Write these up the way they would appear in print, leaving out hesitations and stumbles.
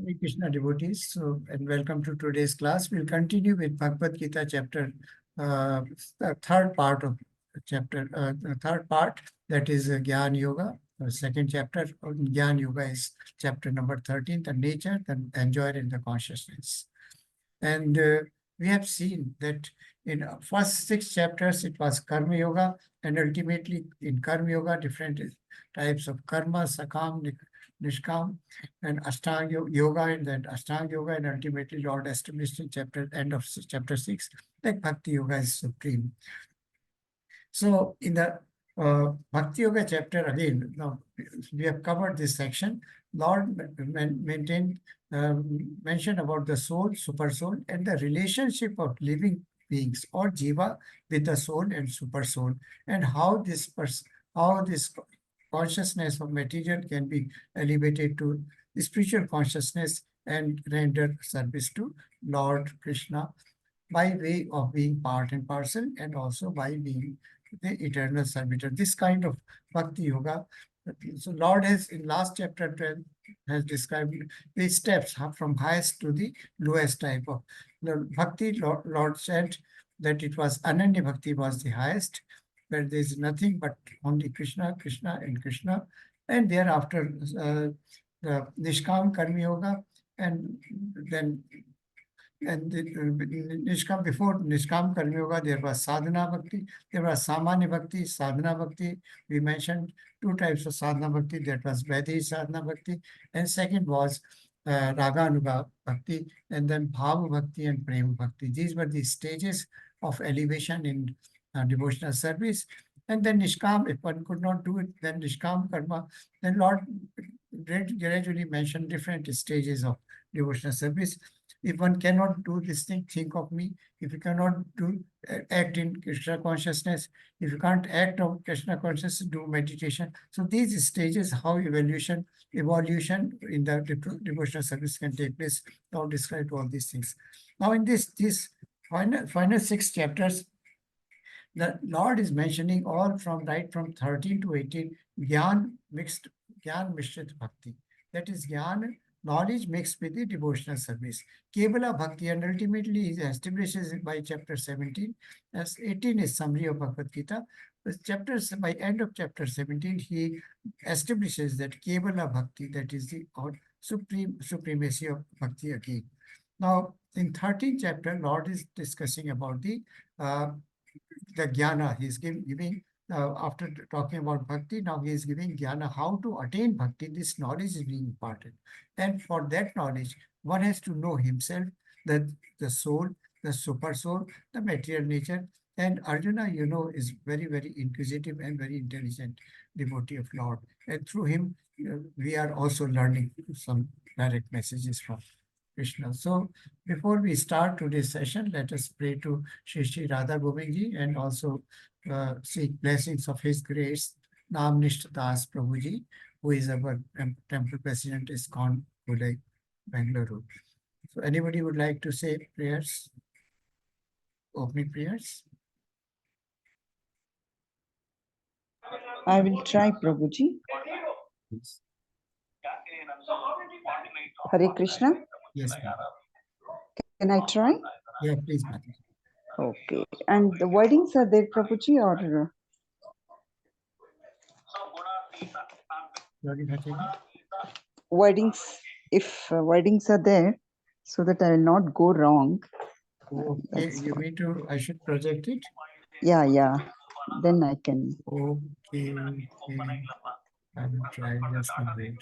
Hare Krishna devotees, and welcome to today's class. We'll continue with Bhagavad Gita chapter, the third part of the third part, that is Gyan Yoga. The second chapter of Gyan Yoga is chapter number 13, the nature, the enjoyer, and the consciousness. And we have seen that in first 6 chapters, it was Karma Yoga, and ultimately in Karma Yoga, different types of karma, sakam, nishkam, and Ashtanga Yoga, and then Ashtanga Yoga, and ultimately Lord established in end of chapter 6, that Bhakti Yoga is supreme. So in the Bhakti Yoga chapter, again, now we have covered this section. Lord mentioned about the soul, super soul, and the relationship of living beings or jiva with the soul and super soul, and how this consciousness of material can be elevated to spiritual consciousness and render service to Lord Krishna by way of being part and parcel, and also by being the eternal servitor. This kind of Bhakti Yoga. So Lord has, in last chapter 12, has described the steps from highest to the lowest type of Bhakti. Lord said that it was Ananya Bhakti was the highest, where there is nothing but only Krishna, Krishna, and Krishna. And thereafter, the Nishkam Karma Yoga, and then Nishkam, before Nishkam Karma Yoga, there was Sadhana Bhakti, there was Samanya Bhakti, Sadhana Bhakti. We mentioned 2 types of Sadhana Bhakti, that was Vaidhi Sadhana Bhakti, and second was Raganuga Bhakti, and then Bhava Bhakti and Prema Bhakti. These were the stages of elevation in devotional service. And then Nishkam, if one could not do it, then Nishkam Karma, then Lord gradually mentioned different stages of devotional service. If one cannot do this thing, think of me. If you cannot act in Krishna consciousness, if you can't act of Krishna consciousness, do meditation. So these stages, how evolution in the devotional service can take place. Now describe all these things. Now in this final 6 chapters, the Lord is mentioning all from 13 to 18, Gyan Mishrit Bhakti. That is Gyan, knowledge mixed with the devotional service. Kevala Bhakti, and ultimately he establishes it by chapter 17. As 18 is summary of Bhagavad Gita. By end of chapter 17, he establishes that Kevala Bhakti, that is the supremacy of Bhakti again. Now, in 13th chapter, Lord is discussing about the jnana. He's giving after talking about bhakti, now he is giving jnana, how to attain bhakti. This knowledge is being imparted. And for that knowledge, one has to know himself, that the soul, the super soul, the material nature. And Arjuna, is very, very inquisitive and very intelligent devotee of Lord. And through him, we are also learning some direct messages from Krishna. So before we start today's session, let us pray to Shri Radha Govindji and also seek blessings of His grace, Nam Nishtha Das Prabhuji, who is our temple president, ISKCON Odiya, Bengaluru. So anybody would like to say prayers, opening prayers? I will try, Prabhuji. Yes. Hare Krishna. Yes, ma'am. Can I try? Yeah, please, ma'am. Okay. And the wordings are there, Prabhuji, or? Wordings, if wordings are there, so that I will not go wrong. Okay, you mean I should project it? Yeah. Then I can. Okay. I will try just a bit.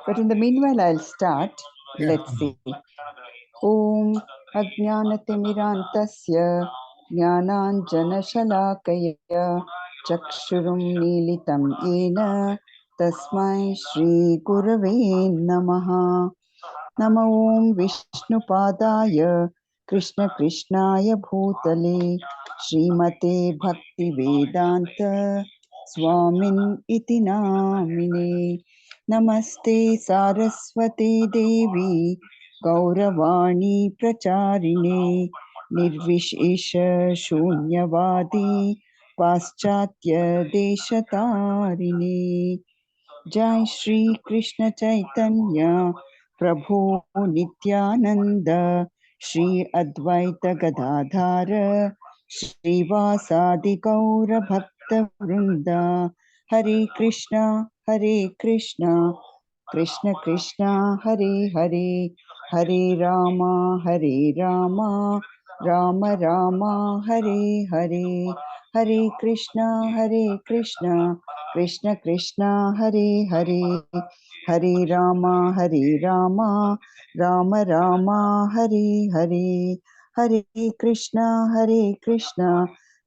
But in the meanwhile, I'll start. Yeah. Let's see. Om Ajnanatimirantasya Jnananjanashalakaya Chakshurum Nilitam Yena Tasmai Shri Gurave Namaha. Nama Om Vishnupadaya Krishna Krishnaya Bhutale Srimate Bhakti Vedanta Swamin Iti Namine. Namaste Saraswati Devi Gauravani Pracharine Nirvishesha Shunyavadi Paschatya Deshatarine. Jai Shri Krishna Chaitanya Prabhu Nityananda Shri Advaita Gadadhara Shri Vasadi Gaura Bhakta Vrinda Hare Krishna Krishna Krishna Hare Hare Hare Rama Rama Rama Hare Hare Hare Krishna Krishna Krishna Hare Hare Hare Rama Rama Rama Hare Hare Hare Krishna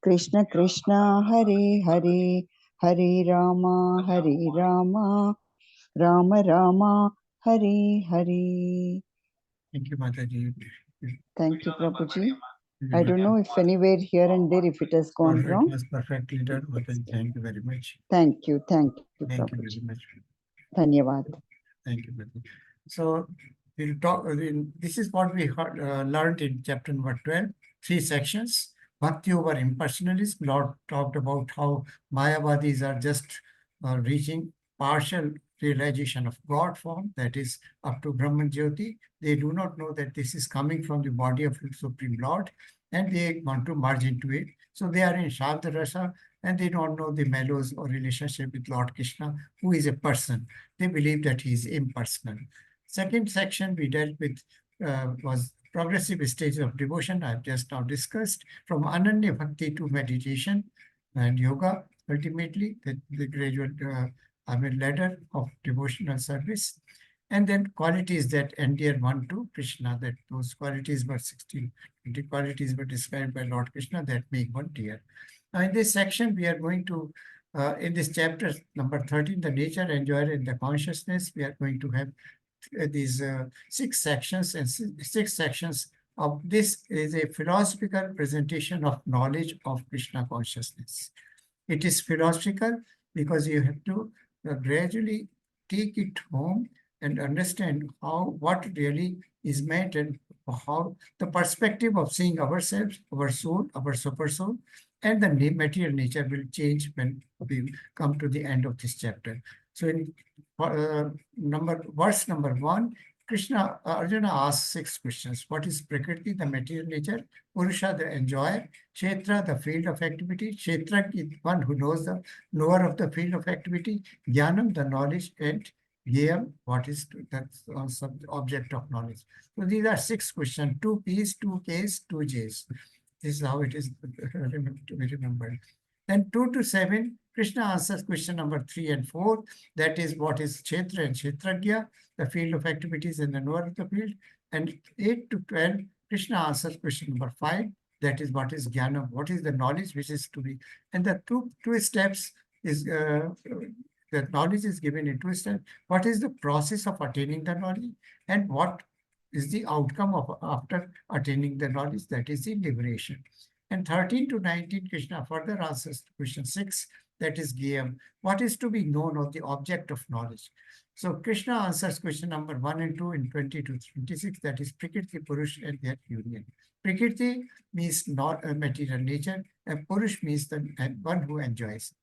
Krishna Krishna Hare Hare Hare Rama Rama Rama Hare Hare. Thank you, Mataji. Thank you, Prabhuji. I don't know if anywhere here and there if it has gone It wrong. was perfectly done, Mataji. Thank you very much. Thank you, Thank you Prabhuji. very much. Dhanyavad. Thank you, Mataji. So we'll talk. This is what we learned in chapter number 12, 3 sections. Bhakti over impersonalism. Lord talked about how Mayavadis are just reaching partial realization of God form, that is up to Brahman Jyoti. They do not know that this is coming from the body of the Supreme Lord, and they want to merge into it. So they are in Shabda Rasa, and they don't know the mellows or relationship with Lord Krishna, who is a person. They believe that he is impersonal. Second section we dealt with was progressive stages of devotion. I've just now discussed, from Ananya Bhakti to meditation and yoga, ultimately the gradual ladder of devotional service. And then qualities that endear one to Krishna, that those qualities were 16, 20 qualities were described by Lord Krishna that make one dear. Now in this section, we are going to, in this chapter number 13, the nature, enjoyer, and the consciousness, we are going to have these 6 sections, and 6 sections of this is a philosophical presentation of knowledge of Krishna consciousness. It is philosophical because you have to gradually take it home and understand what really is meant, and how the perspective of seeing ourselves, our soul, our super soul, and the material nature will change when we come to the end of this chapter. So in verse number 1, Arjuna asks 6 questions. What is Prakriti, the material nature? Purusha, the enjoyer. Kshetra, the field of activity. Kshetra is one who knows, the knower of the field of activity. Jnanam, the knowledge. And Gyam, what is the object of knowledge. So these are 6 questions, 2 P's, 2 K's, 2 J's. This is how it is to be remembered. Then 2 to 7, Krishna answers question number 3 and 4. That is, what is Kshetra and Kshetragya, the field of activities and the knower of the field. And 8 to 12, Krishna answers question number 5. That is, what is Jnana, what is the knowledge which is to be. And the two steps is, the knowledge is given in 2 steps. What is the process of attaining the knowledge, and what is the outcome of after attaining the knowledge, that is the liberation. And 13 to 19, Krishna further answers to question 6, that is Gyam, what is to be known, or the object of knowledge. So Krishna answers question number 1 and 2 in 20 to 26, that is Prakriti, Purush, and their union. Prakriti means not a material nature, and Purush means the one who enjoys.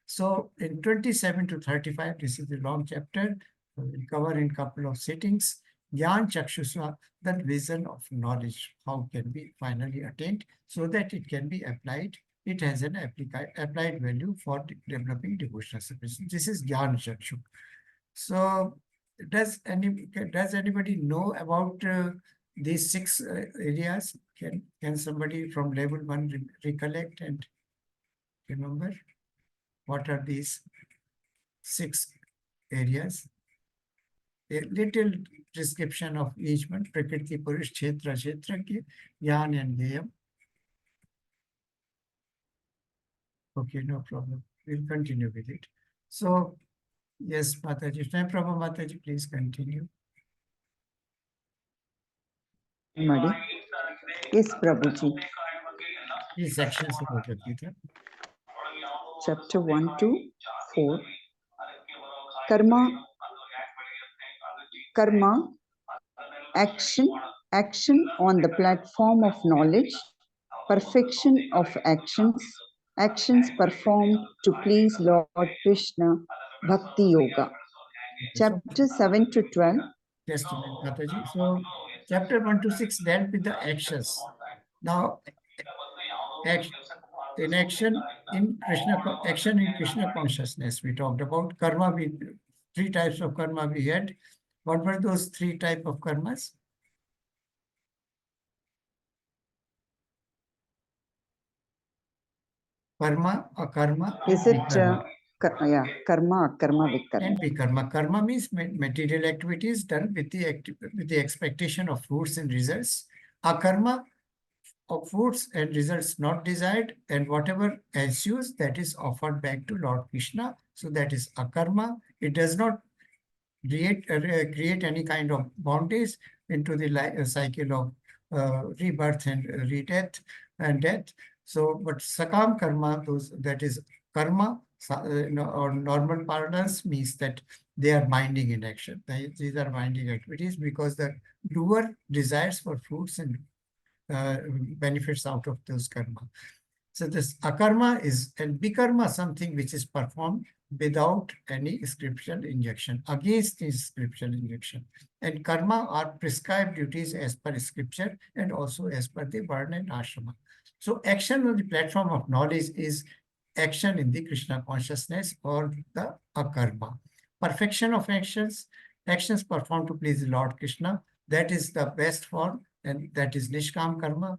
So in 27 to 35, this is a long chapter. We'll cover in a couple of sittings. Gyan Chakshusva, that vision of knowledge, how can be finally attained so that it can be applied. It has an applied value for developing devotional service. This is Gyan Chakshu. So does anybody know about these 6 areas? Can somebody from level 1 recollect and remember? What are these 6 areas? A little description of each one: Prakriti, Purush, Kshetra, Kshetragya, Jnana, and Gyam. Okay, no problem. We'll continue with it. So, yes, Mataji. Prabhu Mataji, please continue. Madi. Yes, Prabhuji. These sections of Bhagavad Gita. Chapter 1 to 4. Karma, action on the platform of knowledge, perfection of actions performed to please Lord Krishna, Bhakti Yoga. So, Chapter 7 to 12. just a minute, Mataji. So, chapter 1 to 6 dealt with the actions. Now, act, in action in Krishna consciousness, we talked about karma. Three types of karma we had. What were those three types of karmas? Karma, akarma, Is and it vikarma. karma, akarma, vikarma? And vikarma. Karma means material activities done with the expectation of fruits and results. Akarma, of fruits and results not desired, and whatever ensues, that is offered back to Lord Krishna. So that is akarma. It does not create any kind of bondage into the cycle of rebirth and redeath and death. So, but sakam karma, that is karma, or normal parlance means that they are binding in action. These are binding activities because the doer desires for fruits and benefits out of those karma. So this akarma is, and bikarma, something which is performed without any scriptural injection, against the scriptural injection. And karma are prescribed duties as per scripture and also as per the varna and ashrama. So action on the platform of knowledge is action in the Krishna consciousness or the akarma. Perfection of actions performed to please the Lord Krishna, that is the best form, and that is nishkam karma.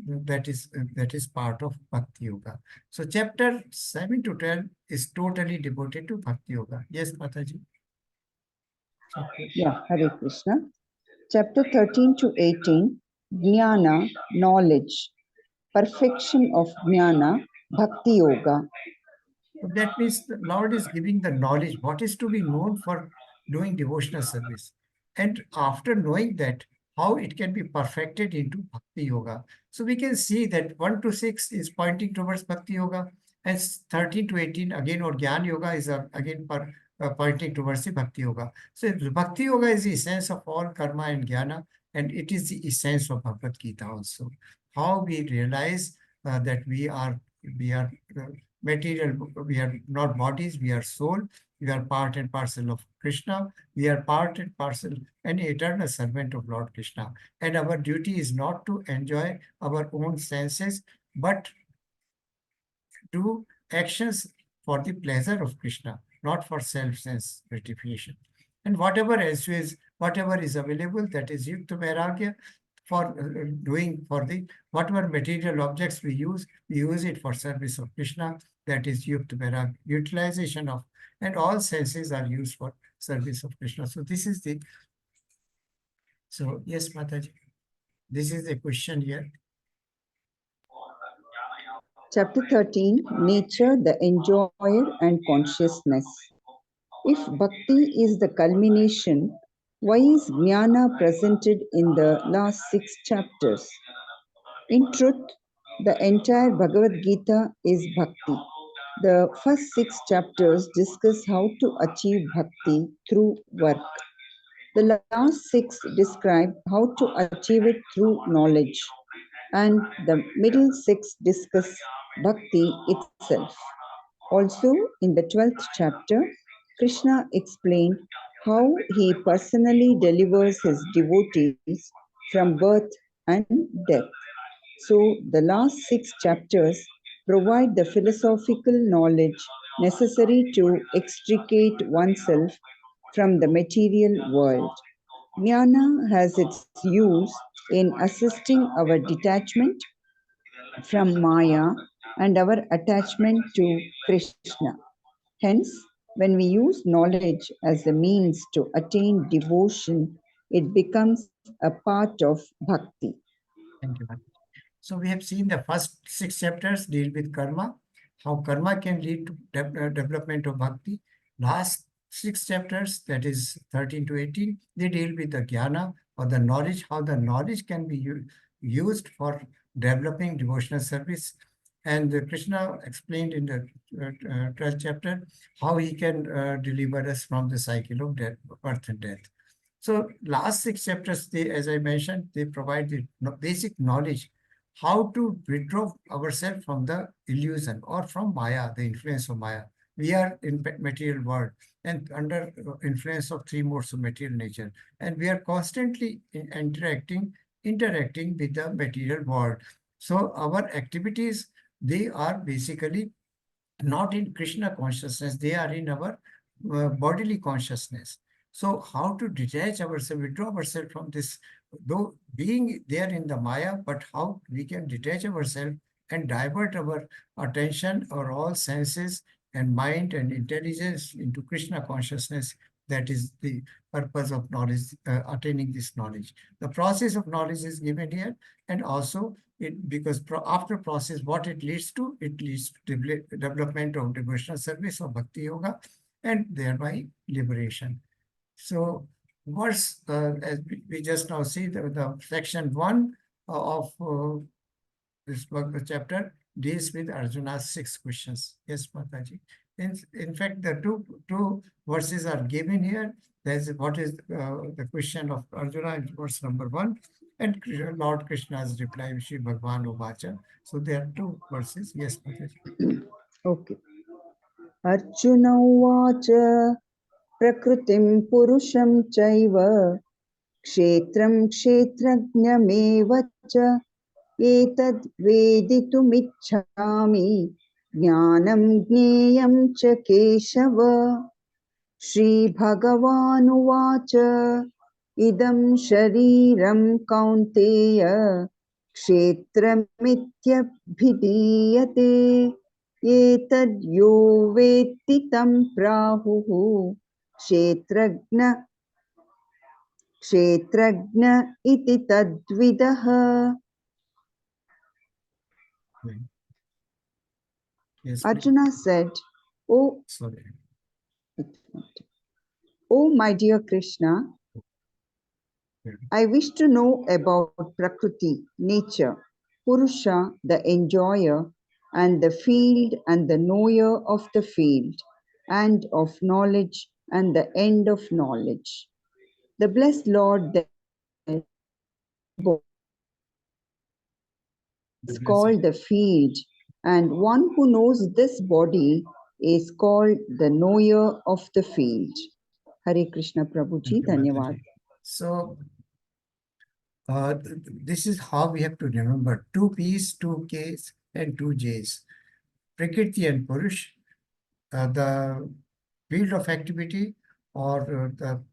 That is part of Bhakti Yoga. So chapter 7 to 12 is totally devoted to Bhakti Yoga. Yes, Mataji. Yeah, Hare Krishna. Chapter 13 to 18, Jnana, knowledge, perfection of Jnana, Bhakti Yoga. So that means the Lord is giving the knowledge, what is to be known for doing devotional service. And after knowing that, how it can be perfected into Bhakti Yoga. So we can see that 1 to 6 is pointing towards Bhakti Yoga, and 13 to 18 again, or Gyan Yoga is again pointing towards the Bhakti Yoga. So Bhakti Yoga is the essence of all karma and jnana, and it is the essence of Bhagavad Gita also. How we realize that we are material, we are not bodies, we are soul, we are part and parcel of Krishna, we are part and parcel and eternal servant of Lord Krishna. And our duty is not to enjoy our own senses, but do actions for the pleasure of Krishna, not for self-sense gratification. And whatever else is, whatever is available, that is yukta vairagya, for doing for the whatever material objects we use it for service of Krishna, that is yukta vairagya, utilization of, and all senses are used for service of Krishna. So this is the, so yes, Mataji, this is the question here. Chapter 13, nature, the enjoyer and consciousness. If bhakti is the culmination, why is jnana presented in the last 6 chapters? In truth, the entire Bhagavad Gita is bhakti. The first 6 chapters discuss how to achieve bhakti through work. The last 6 describe how to achieve it through knowledge. And the middle 6 discuss bhakti itself. Also, in the 12th chapter, Krishna explained how he personally delivers his devotees from birth and death. So, the last 6 chapters provide the philosophical knowledge necessary to extricate oneself from the material world. Jnana has its use in assisting our detachment from Maya and our attachment to Krishna. Hence, when we use knowledge as a means to attain devotion, it becomes a part of bhakti. Thank you, Mataji. So we have seen the first 6 chapters deal with karma, how karma can lead to development of bhakti. Last 6 chapters, that is 13 to 18, they deal with the jnana or the knowledge, how the knowledge can be used for developing devotional service. And Krishna explained in the 12th chapter how he can deliver us from the cycle of death, birth and death. So last 6 chapters, as I mentioned, they provide the basic knowledge how to withdraw ourselves from the illusion or from Maya, the influence of Maya. we are in material world and under influence of three modes of material nature, and we are constantly interacting with the material world. So our activities, they are basically not in Krishna consciousness, they are in our bodily consciousness. So how to detach ourselves, withdraw ourselves from this, though being there in the Maya, but how we can detach ourselves and divert our attention or all senses and mind and intelligence into Krishna consciousness. That is the purpose of knowledge, attaining this knowledge. The process of knowledge is given here, and also because after process, what it leads to? It leads to development of devotional service or bhakti yoga, and thereby liberation. So verse, as we just now see, the section 1 of this Bhagavad chapter deals with Arjuna's 6 questions. Yes, Mataji. In fact, the two verses are given here. There's what is the question of Arjuna in verse number 1, and Lord Krishna's reply, Shri Bhagavan Uvacha. So there are two verses. Yes, Mataji. Okay. Arjuna Uvacha Prakritim Purusham Chaiva Kshetram Kshetrajñamev cha Etad Veditumichhami Jnanam Jneyam cha Keshava Shri Bhagavanuvacha Idam Shariram Kaunteya Kshetramityabhidiyate Etad yo vetti tam prahuhu Kshetrajna Kshetrajna iti tadvidaha. Yes, Arjuna said, "Oh, sorry. oh my dear Krishna, I wish to know about Prakriti, nature, Purusha, the enjoyer, and the field and the knower of the field, and of knowledge and the end of knowledge." The blessed Lord then is called the field, and one who knows this body is called the knower of the field. Hare Krishna Prabhuji, Dhanyavad. So this is how we have to remember: two P's, two K's, and two J's. Prakriti and Purush, the field of activity, or the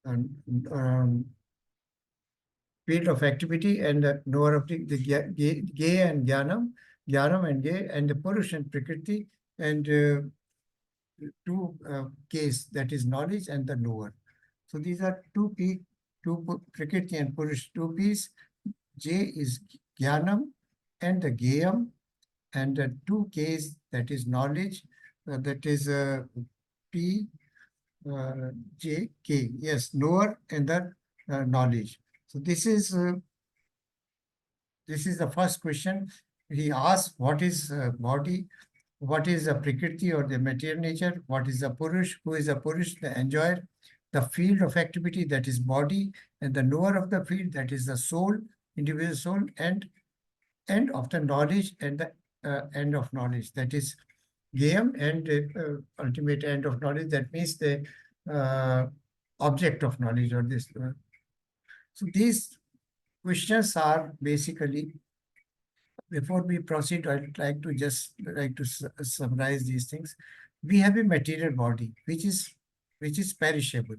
um, field of activity, and the knower of the Gay and Jnanam and Gay, and the Purush and Prakriti, and two K's, that is knowledge and the knower. So these are two P, two Prakriti and Purush, two P's. J is Jnanam and the Gayam, and the two K's, that is knowledge, that is P, J, K. Yes, knower and the knowledge. So this is the first question. He asks, what is body? What is the Prakriti or the material nature? What is the Purush? Who is the Purush, the enjoyer? The field of activity, that is body, and the knower of the field, that is the soul, individual soul, and of the knowledge, and the end of knowledge, that is game, and ultimate end of knowledge, that means the object of knowledge, or this. So these questions are basically, before we proceed, I'd like to just summarize these things. We have a material body which is perishable.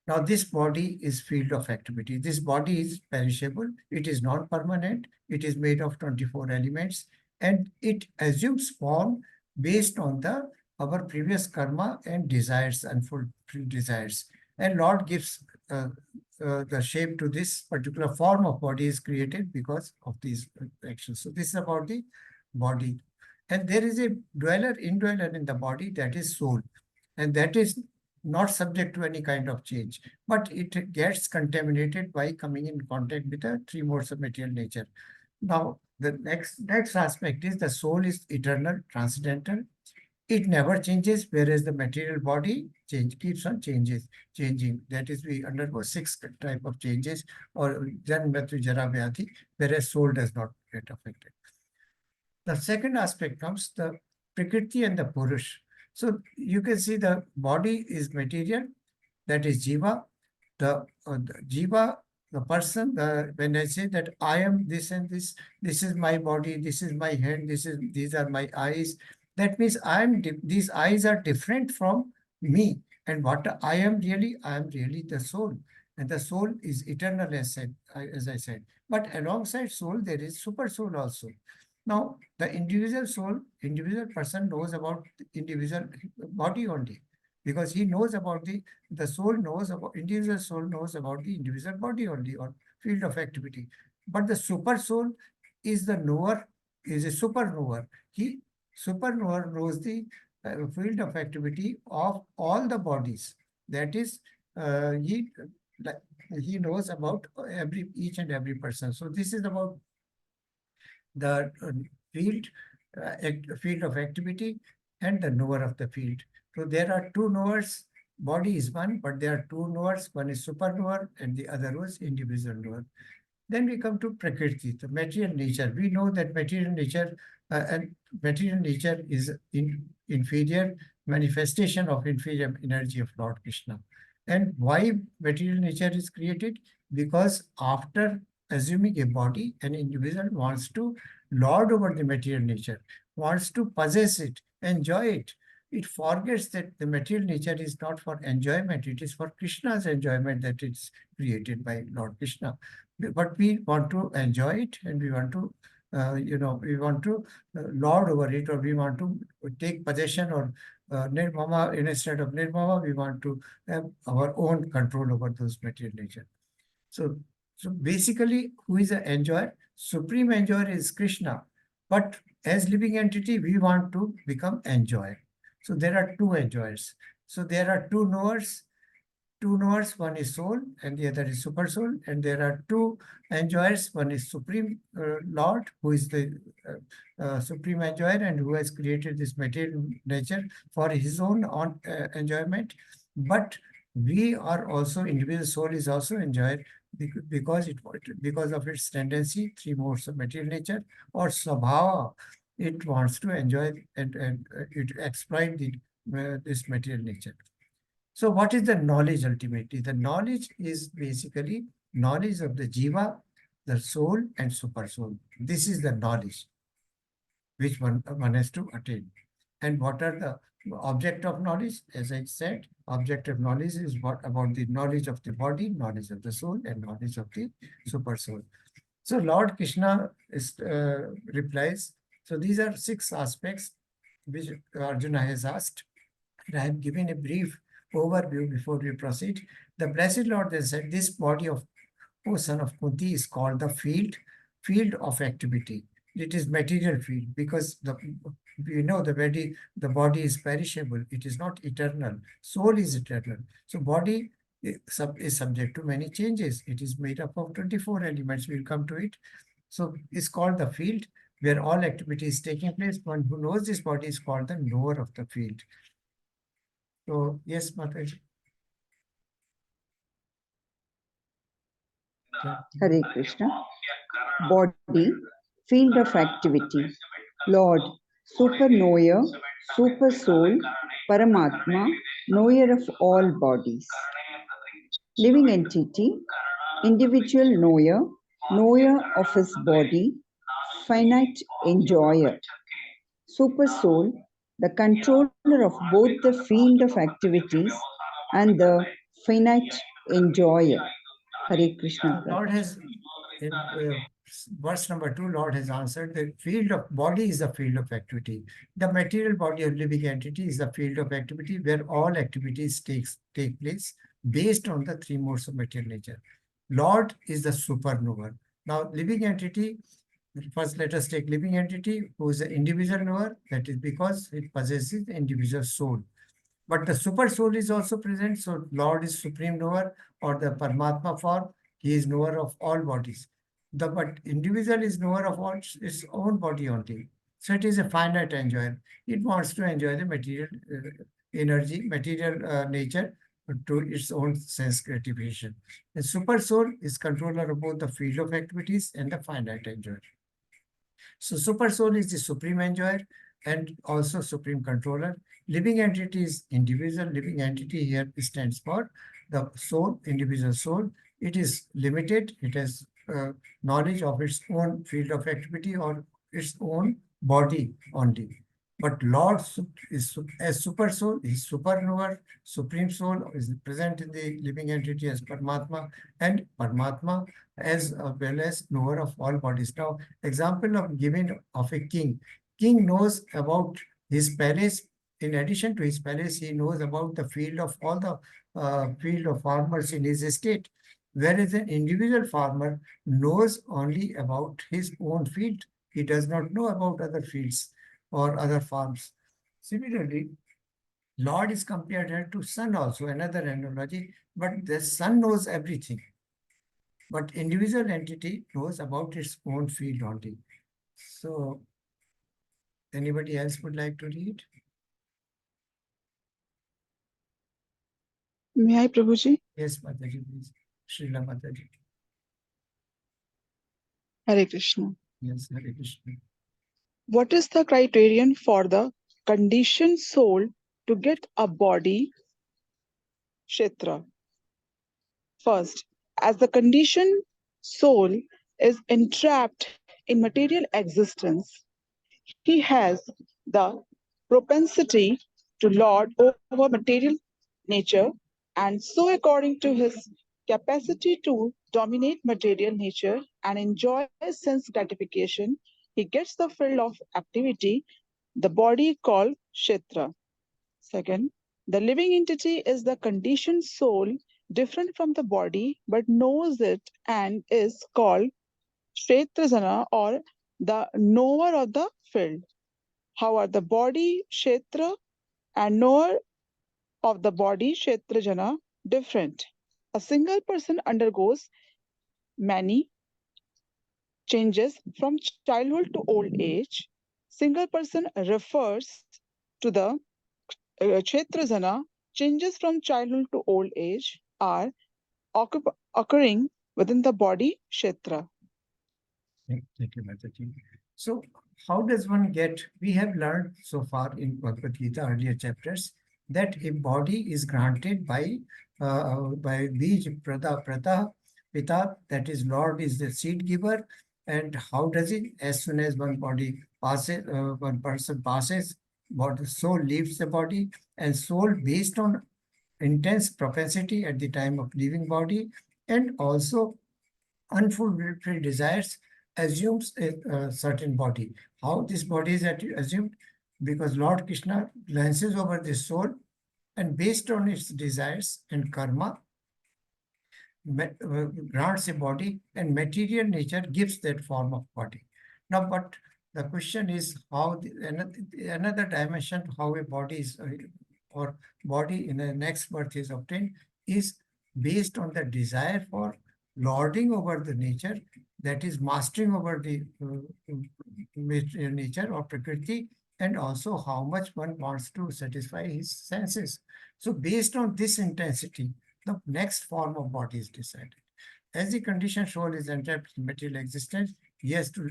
Now, this body is field of activity. This body is perishable. It is non-permanent. It is made of 24 elements, and it assumes form based on our previous karma and desires, unfulfilled desires. And Lord gives the shape to this particular form of body is created because of these actions. So this is about the body. And there is a indweller in the body, that is soul. And that is not subject to any kind of change, but it gets contaminated by coming in contact with the three modes of material nature. Now, the next aspect is the soul is eternal, transcendental. It never changes, whereas the material body keeps on changing. That is, we undergo 6 type of changes, or Jan Mrityu Jara Vyadhi, whereas soul does not get affected. The second aspect comes the Prakriti and the Purush. So you can see the body is material, that is jiva. The jiva, the person, when I say that I am this and this is my body, this is my hand, these are my eyes. That means these eyes are different from me. And what I am really the soul. And the soul is eternal, as I said. But alongside soul, there is super soul also. Now, the individual soul, individual person knows about the individual body only, because he knows about the soul knows about, individual soul knows about the individual body only, or field of activity. But the super soul is the knower, is a super knower. He, super knower, knows the field of activity of all the bodies. That is, like, he knows about each and every person. So this is about the field, field of activity, and the knower of the field. So there are two knowers. Body is one, but there are two knowers. One is super knower, and the other was individual knower. Then we come to Prakriti, the material nature. We know that material nature is inferior manifestation of inferior energy of Lord Krishna. And why material nature is created? Because after assuming a body, an individual wants to lord over the material nature, wants to possess it, enjoy it. It forgets that the material nature is not for enjoyment, it is for Krishna's enjoyment that it's created by Lord Krishna. But we want to enjoy it, and we want to, we want to lord over it, or we want to take possession, or nirmama, instead of nirmama, we want to have our own control over those material nature. So basically, who is the enjoyer? Supreme enjoyer is Krishna. But as living entity, we want to become enjoyer. So there are two enjoyers. So there are two knowers. Two knowers, one is soul and the other is super soul. And there are two enjoyers. One is Supreme Lord, who is the supreme enjoyer and who has created this material nature for his own enjoyment. But we are also, individual soul is also enjoyer, because of its tendency, three modes of material nature, or svabhava. It wants to enjoy and it exploit this material nature. So what is the knowledge ultimately? The knowledge is basically knowledge of the jiva, the soul, and super soul. This is the knowledge which one has to attain. And what are the object of knowledge? As I said, object of knowledge is what about the knowledge of the body, knowledge of the soul, and knowledge of the super soul. So Lord Krishna replies. So these are 6 aspects which Arjuna has asked. And I have given a brief overview before we proceed. The Blessed Lord then said, this body of, O son of Kunti, is called the field of activity. It is material field, because we know the body is perishable. It is not eternal. Soul is eternal. So body is subject to many changes. It is made up of 24 elements. We'll come to it. So it's called the field where all activity is taking place. One who knows this body is called the knower of the field. So yes, Mataji. Hare Krishna. Body, field of activity. Lord, super knower, super soul, Paramatma, knower of all bodies. Living entity, individual knower, knower of his body, finite enjoyer. Super soul, the controller of both the field of activities and the finite enjoyer. Hare Krishna. Lord has, in verse number 2, Lord has answered, the field of body is the field of activity. The material body of living entity is the field of activity where all activities take place based on the 3 modes of material nature. Lord is the superknower. Now, living entity, first let us take living entity, who is the individual knower. That is because it possesses the individual soul. But the super soul is also present. So Lord is supreme knower, or the Paramatma form. He is knower of all bodies. But individual is knower of all its own body only. So it is a finite enjoyer. It wants to enjoy the material energy, material nature to its own sense gratification. The super soul is controller of both the field of activities and the finite enjoyer. So super soul is the supreme enjoyer. and also supreme controller. Living entity is individual. Living entity here stands for the soul, individual soul. It is limited. It has knowledge of its own field of activity or its own body only. But Lord is as super soul, is supernova, supreme soul is present in the living entity as Paramatma, and Paramatma as well as knower of all bodies. Now, example of given of a king. King knows about his palace. In addition to his palace, he knows about the field of all the field of farmers in his estate. Whereas an individual farmer knows only about his own field. He does not know about other fields or other farms. Similarly, Lord is compared here to sun also, another analogy, but the sun knows everything. But individual entity knows about its own field only. So, anybody else would like to read? May I, Prabhuji? Yes, Mataji, please. Srila Mataji. Hare Krishna. Yes, Hare Krishna. What is the criterion for the conditioned soul to get a body, Kshetra? First, as the conditioned soul is entrapped in material existence, he has the propensity to lord over material nature, and so, according to his capacity to dominate material nature and enjoy sense gratification, he gets the field of activity, the body called Kshetra. Second, the living entity is the conditioned soul different from the body but knows it and is called Kshetrajana or the knower of the field. However, the body Kshetra and knower of the body Kshetrajana different. A single person undergoes many changes from childhood to old age. Single person refers to the Kshetrajana. Changes from childhood to old age are occurring within the body Kshetra. Thank you, Mataji. So, how does one get? We have learned so far in Bhagavad Gita earlier chapters that a body is granted by Bij Prata Pita, that is Lord is the seed giver. And how does it? As soon as one body passes, one person passes, body soul leaves the body, and soul based on intense propensity at the time of leaving body, and also unfulfilled desires assumes a certain body. How this body is assumed? Because Lord Krishna glances over the soul and based on its desires and karma, grants a body and material nature gives that form of body. Now, but the question is how another dimension how a body is or body in the next birth is obtained is based on the desire for lording over the nature, that is mastering over the nature or prakriti, and also how much one wants to satisfy his senses. So based on this intensity, the next form of body is decided. As the conditioned soul is entrapped in material existence, he has to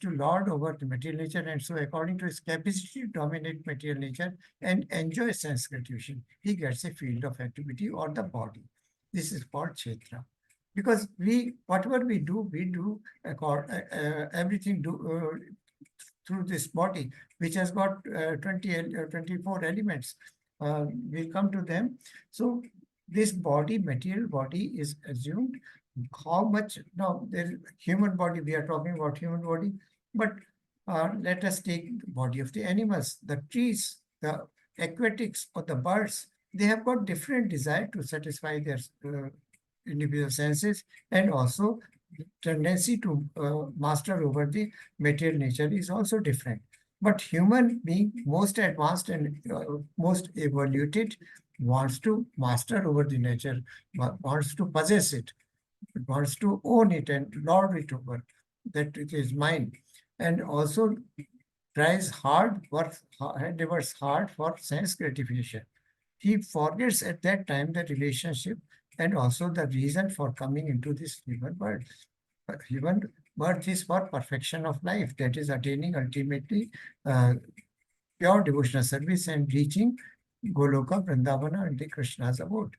lord over the material nature, and so according to his capacity to dominate material nature and enjoy sense gratification, he gets a field of activity or the body. This is called Kshetra. Because whatever we do everything through this body, which has got 24 elements. We'll come to them. So this body, material body is assumed. How much, now there human body, we are talking about human body, but let us take the body of the animals, the trees, the aquatics or the birds. They have got different desire to satisfy their individual senses, and also tendency to master over the material nature is also different. But human being, most advanced and most evoluted, wants to master over the nature, wants to possess it, wants to own it and lord it over, that it is mine. And also tries hard, endeavors hard for sense gratification. He forgets at that time the relationship and also the reason for coming into this human world. Human birth is for perfection of life, that is attaining ultimately pure devotional service and reaching Goloka, Vrindavana, and the Krishna's abode.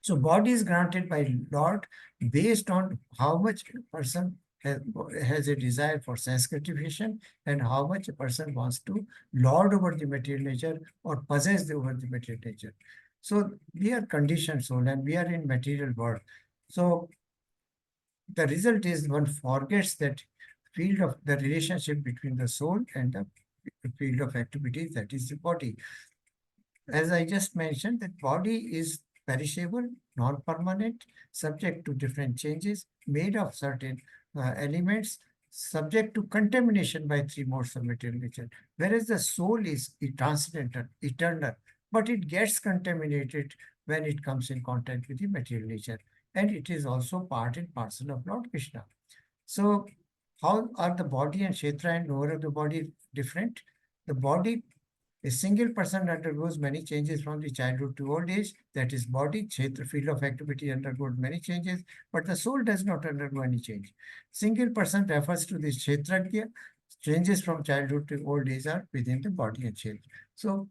So body is granted by Lord based on how much a person has a desire for sense gratification and how much a person wants to lord over the material nature or possess over the material nature. So we are conditioned soul and we are in material world. So the result is one forgets that field of the relationship between the soul and the field of activities, that is the body. As I just mentioned, that body is perishable, non-permanent, subject to different changes, made of certain elements, subject to contamination by three modes of material nature. Whereas the soul is transcendental, eternal, but it gets contaminated when it comes in contact with the material nature. And it is also part and parcel of Lord Krishna. So how are the body and Kshetra and knower of the body different? The body, a single person undergoes many changes from the childhood to old age. That is body, Kshetra, field of activity undergoes many changes, but the soul does not undergo any change. Single person refers to the Kshetragya. Changes from childhood to old age are within the body and Kshetra. So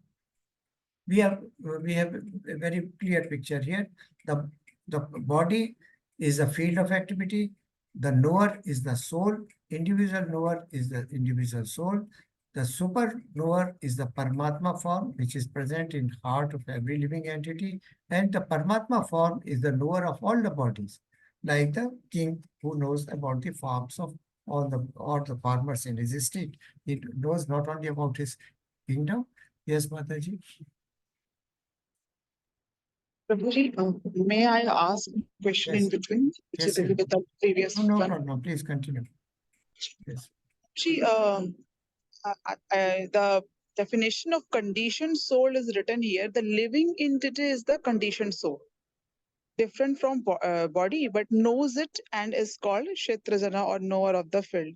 we have a very clear picture here. The body is a field of activity. The knower is the soul. Individual knower is the individual soul. The super knower is the Paramatma form, which is present in heart of every living entity. And the Paramatma form is the knower of all the bodies, like the king who knows about the farms of all the farmers in his estate. He knows not only about his kingdom. Yes, Mataji. Prabhuji, may I ask a question in Yes. between, which Yes, is with yes. the previous No one? problem. Please continue. Yes. She, the definition of conditioned soul is written here. The living entity is the conditioned soul, different from body, but knows it and is called Kshetrajana or knower of the field.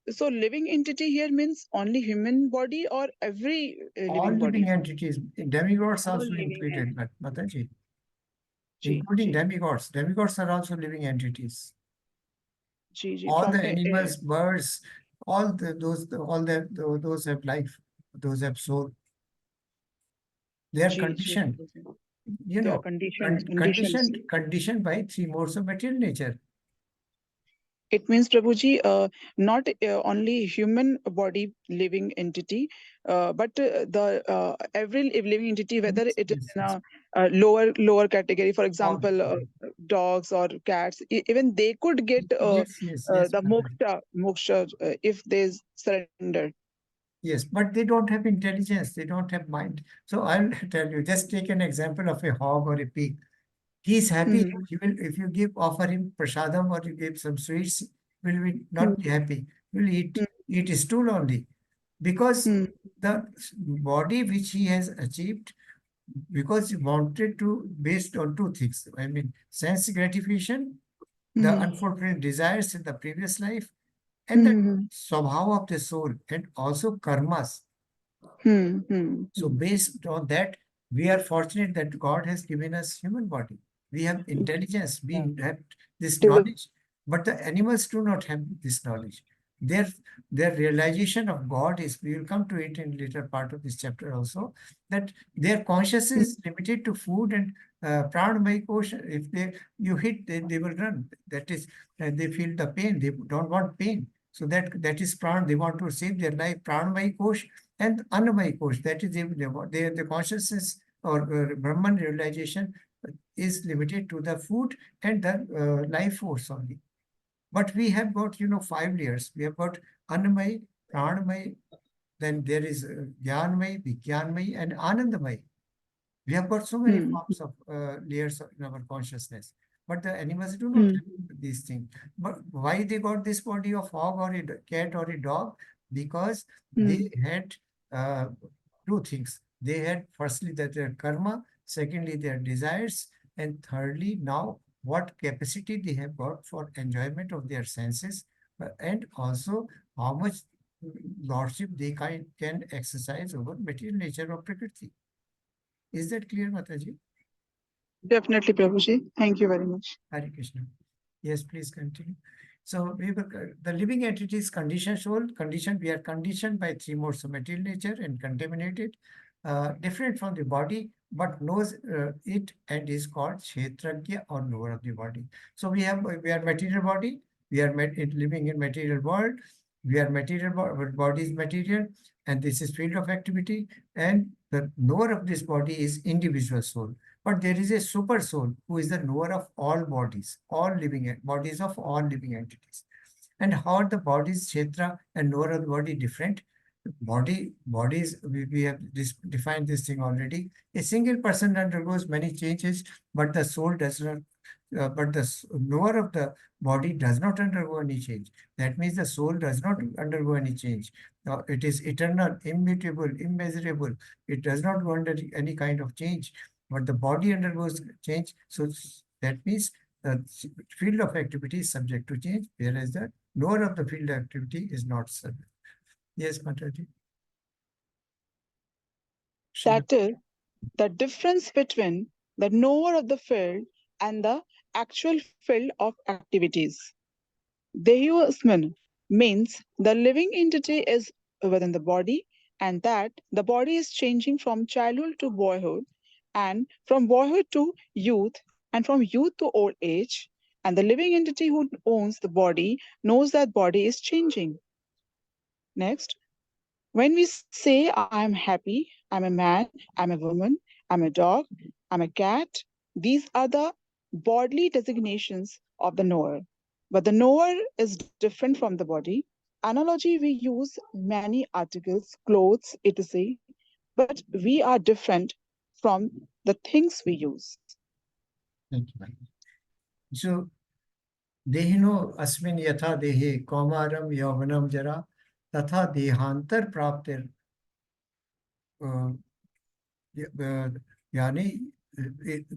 So, living entity here means only human body or every All living living body? entities, demigods All also living included, but Mataji, Ji, including ji, demigods. Demigods are also living entities. ji. All From the animals, birds, those have life. Those have soul. They are ji, ji. conditioned. You They are know, conditioned, conditioned by three modes of material nature. It means, Prabhuji, not only human body living entity, but every living entity, whether Yes, it is yes, in yes. a lower category, for All, example, dogs or cats, even they could get yes, yes, yes, the Mataji. moksha if they surrender. Yes, but they don't have intelligence. They don't have mind. So I'll tell you, just take an example of a hog or a pig. He is happy. Hmm. He will, if you offer him prasadam or you give some sweets, will be Hmm. not be happy. He will Hmm. eat stool only. Because Hmm. the body which he has achieved, because he wanted to, based on two things. I mean, sense gratification, the Hmm. unfulfilled desires in the previous life, and the Hmm. swabhava of the soul, and also karmas. Hmm. Hmm. So based on that, we are fortunate that God has given us human body. We have intelligence, Yeah. we have this It is knowledge, but the animals do not have this knowledge. Their, their realization of God is, we will come to it in later part of this chapter also, that their consciousness is limited to food and pranamaya kosha. If you hit, they will run. That is, they feel the pain. They don't want pain. So that is pran. They want to save their life. Pranamaya kosha and Annamaya Kosh, that is the consciousness or Brahman realization is limited to the food and the life force only. But we have got, 5 layers. We have got Annamaya, Pranamaya, then there is Jnanmaya, Vijnanmaya, and Anandamaya. We have got so many Hmm. forms of layers in our consciousness. But the animals do not Hmm. have these things. But why they got this body of hog or a cat or a dog? Because they Hmm. had uh, two things. They had firstly that their karma, secondly their desires, and thirdly now what capacity they have got for enjoyment of their senses, and also how much lordship they can exercise over material nature of Prakriti. Is that clear, Mataji? Definitely, Prabhuji. Thank you very much. Hare Krishna. Yes, please continue. So the living entity is conditioned soul. We are conditioned by three modes of material nature and contaminated, different from the body, but knows it and is called Kshetragya or knower of the body. So we are material body. We are living in material world. We are material, body is material, and this is field of activity. And the knower of this body is individual soul. But there is a super soul who is the knower of all bodies, all living bodies of all living entities. And how are the bodies, Kshetra and knower of the body different? Bodies, we have defined this thing already. A single person undergoes many changes, but the soul does not, but the knower of the body does not undergo any change. That means the soul does not undergo any change. It is eternal, immutable, immeasurable. It does not go under any kind of change, but the body undergoes change. So that means the field of activity is subject to change, whereas the knower of the field of activity is not subject. Yes, Mataji. That is the difference between the knower of the field and the actual field of activities. Dehyosman means the living entity is within the body and that the body is changing from childhood to boyhood and from boyhood to youth and from youth to old age. And the living entity who owns the body knows that body is changing. Next, when we say I'm happy, I'm a man, I'm a woman, I'm a dog, I'm a cat, these are the bodily designations of the knower. But the knower is different from the body. Analogy, we use many articles, clothes, etc. But we are different from the things we use. Thank you. So, Dehino asmin yatha dehe kaumaram yauvanam jara tatha dehantar praptir yani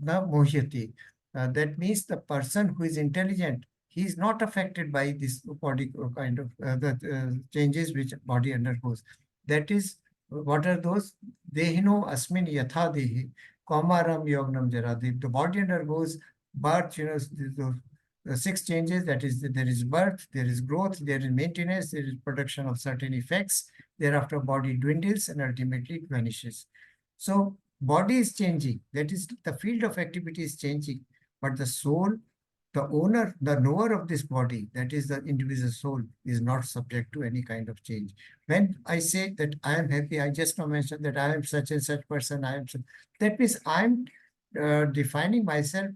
na mohyati. That means the person who is intelligent, he is not affected by this body kind of the changes which body undergoes. That is, what are those? Dehino asmin yatha dehi kaumaram yognam jara. The body undergoes birth, the six changes. That is, there is birth, there is growth, there is maintenance, there is production of certain effects. Thereafter, body dwindles and ultimately it vanishes. So body is changing. That is, the field of activity is changing. But the soul, the owner, the knower of this body, that is the individual soul, is not subject to any kind of change. When I say that I am happy, I just now mentioned that I am such and such person, I am such. That means I am defining myself,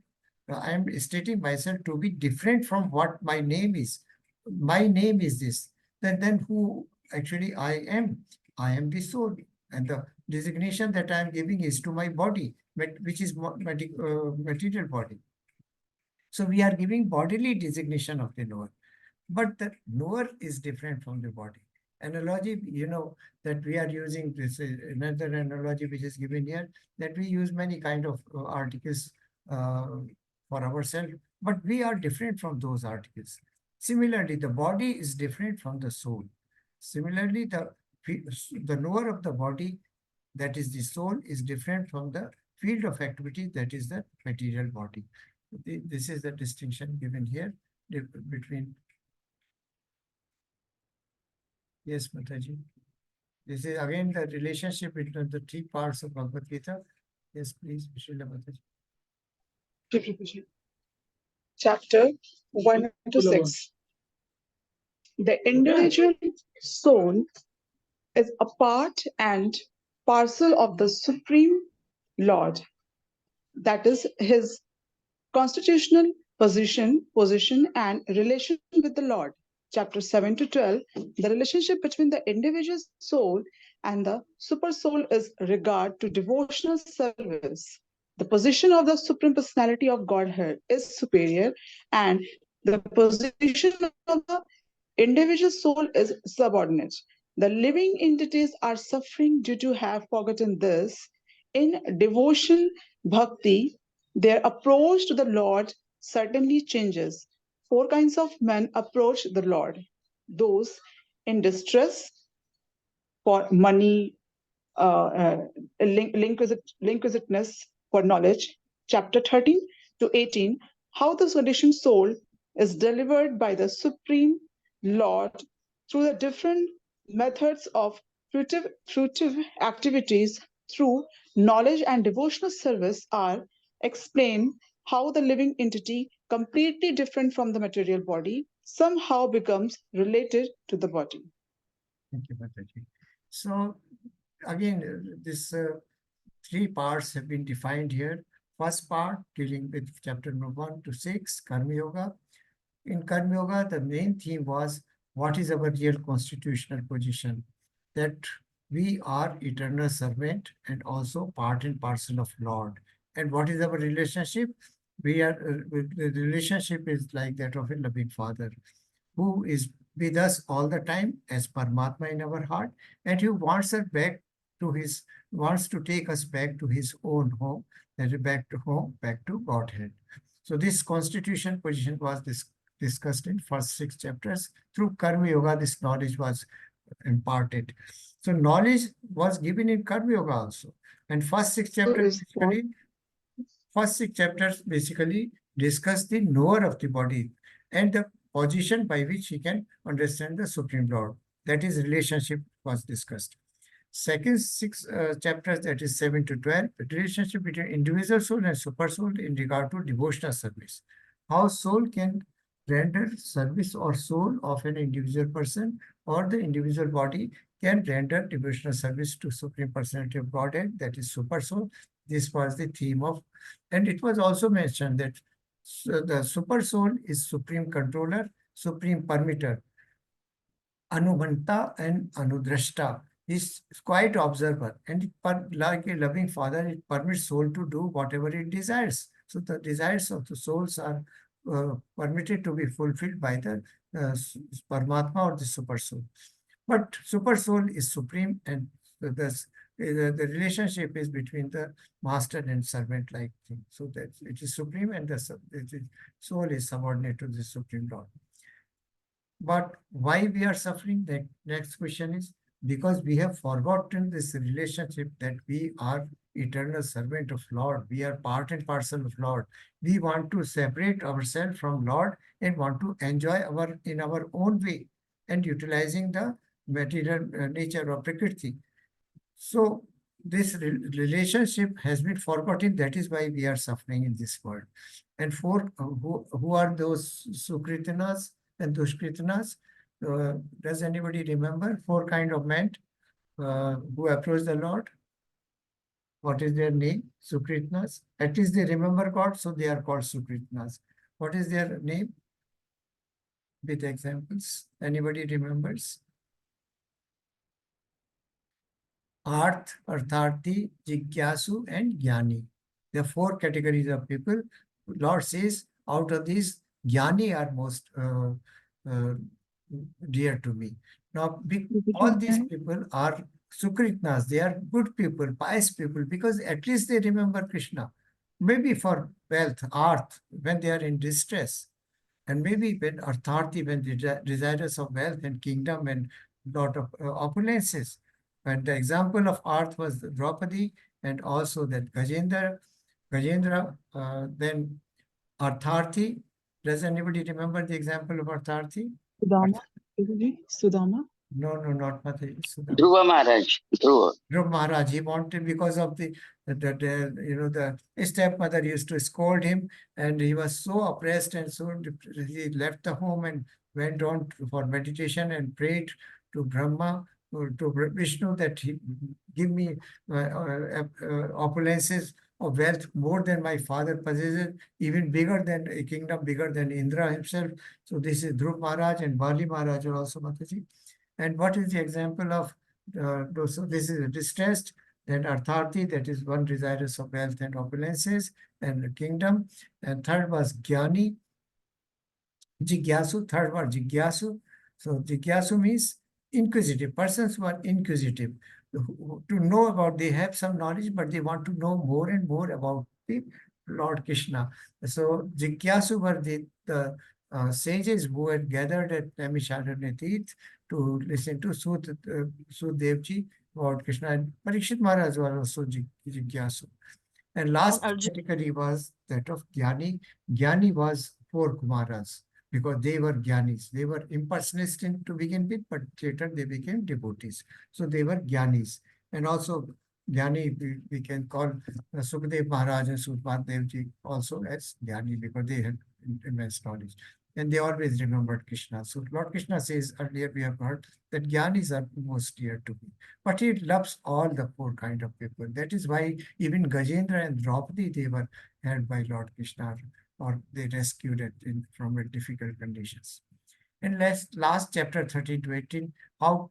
I am stating myself to be different from what my name is. My name is this. Then who actually I am? I am the soul. And the designation that I am giving is to my body, which is material body. So we are giving bodily designation of the knower, but the knower is different from the body. Analogy, that we are using this another analogy which is given here, that we use many kind of articles for ourselves, but we are different from those articles. Similarly, the body is different from the soul. Similarly, the knower of the body, that is the soul, is different from the field of activity, that is the material body. This is the distinction given here between. Yes, Mataji. This is again the relationship between the three parts of Bhagavad Gita. Yes, please, Vishila Mataji. Chapter 1 to 6. The individual soul is a part and parcel of the Supreme Lord. That is his constitutional position and relation with the Lord. Chapter 7 to 12, the relationship between the individual soul and the super soul is regard to devotional service. The position of the Supreme Personality of Godhead is superior, and the position of the individual soul is subordinate. The living entities are suffering due to have forgotten this. In devotion, bhakti, their approach to the Lord certainly changes. Four kinds of men approach the Lord: those in distress for money, linquisiteness for knowledge. Chapter 13 to 18, how the conditioned soul is delivered by the Supreme Lord through the different methods of fruitive activities through knowledge and devotional service are explained how the living entity, completely different from the material body, somehow becomes related to the body. Thank you, Mataji. So again, this three parts have been defined here. First part dealing with chapter number 1 to 6, Karma Yoga. In Karma Yoga, the main theme was what is our real constitutional position? That we are eternal servant and also part and parcel of Lord. And what is our relationship? We are the relationship is like that of a loving father who is with us all the time as Paramatma in our heart, and who wants us back to his wants to take us back to his own home, that is back to home, back to Godhead. So this constitution position was discussed in first 6 chapters. Through Karma Yoga, this knowledge was imparted. So knowledge was given in Karma Yoga also. And first 6 chapters basically discuss the knower of the body and the position by which he can understand the Supreme Lord. That is, relationship was discussed. Second 6 chapters, that is 7 to 12, the relationship between individual soul and super soul in regard to devotional service. How soul can render service or soul of an individual person or the individual body can render devotional service to Supreme Personality of Godhead, that is super soul. This was the theme of, and it was also mentioned that the super soul is supreme controller, supreme permitter, Anubhanta and Anudrashta. Is quite observer, and like a loving father, it permits soul to do whatever it desires. So the desires of the souls are permitted to be fulfilled by the Paramatma or the super soul. But super soul is supreme, and thus the relationship is between the master and servant like thing. So that it is supreme, and the soul is subordinate to the Supreme Lord. But why we are suffering? The next question is, because we have forgotten this relationship that we are eternal servant of Lord. We are part and parcel of Lord. We want to separate ourselves from Lord and want to enjoy in our own way and utilizing the material nature of Prakriti. So this relationship has been forgotten. That is why we are suffering in this world. And who are those Sukritinas and Dushkritinas? Does anybody remember 4 kind of men who approach the Lord? What is their name? Sukritnas. At least they remember God, so they are called Sukritnas. What is their name? With examples. Anybody remembers? Arth, Artharthi, Jigyasu, and Jnani. There are 4 categories of people. Lord says, out of these, Jnani are most dear to me. Now, all these people are Sukritnas. They are good people, pious people, because at least they remember Krishna. Maybe for wealth, arth, when they are in distress. And maybe when Artharthi, when desirous of wealth and kingdom and lot of opulences. And the example of Arth was Draupadi and also that Gajendra, then Artharthi. Does anybody remember the example of Artharthi? Sudama? Sudama? No, not Mataji. Sudama. Dhruva Maharaj. Dhruva. Dhruva Maharaj, he wanted, because of the stepmother used to scold him, and he was so oppressed, and so he left the home and went on for meditation and prayed to Brahma, to Vishnu, that he give me opulences of wealth more than my father possesses, even bigger than a kingdom, bigger than Indra himself. So this is Dhruva Maharaj, and Bali Maharaj also, Mataji. And what is the example of so this is distressed, then Artharthi, that is one desirous of wealth and opulences and kingdom. And third was Jnani, Jigyasu, third was Jigyasu. So Jigyasu means inquisitive, persons who are inquisitive, to know about, they have some knowledge, but they want to know more and more about the Lord Krishna. So Jigyasu were the sages who had gathered at Naimisharanya to listen to Sudevji about Krishna, and Parikshit Maharaj was also Jigyasu. And last category was that of Jnani. Jnani was 4 Kumaras. because they were jnanis. They were impersonalists to begin with, but later they became devotees. So they were jnanis. And also jnani, we can call Sukadev Maharaj and Sutpat Dev Ji also as jnani because they had immense knowledge. And they always remembered Krishna. So Lord Krishna says, earlier we have heard that jnanis are most dear to me. But he loves all the four kind of people. That is why even Gajendra and Draupadi, they were held by Lord Krishna, or they rescued it from difficult conditions. And last chapter 13 to 18, how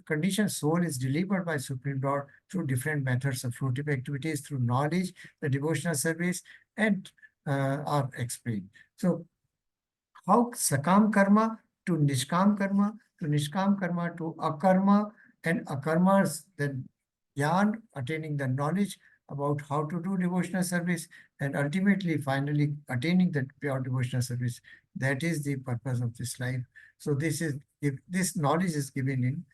conditioned soul is delivered by Supreme Lord through different methods of fruitive activities, through knowledge, the devotional service, and are explained. So how sakam karma to nishkam karma, to nishkam karma to akarma, and akarmas, then jnana, attaining the knowledge about how to do devotional service, and ultimately, finally, attaining that pure devotional service. That is the purpose of this life. So this knowledge is given in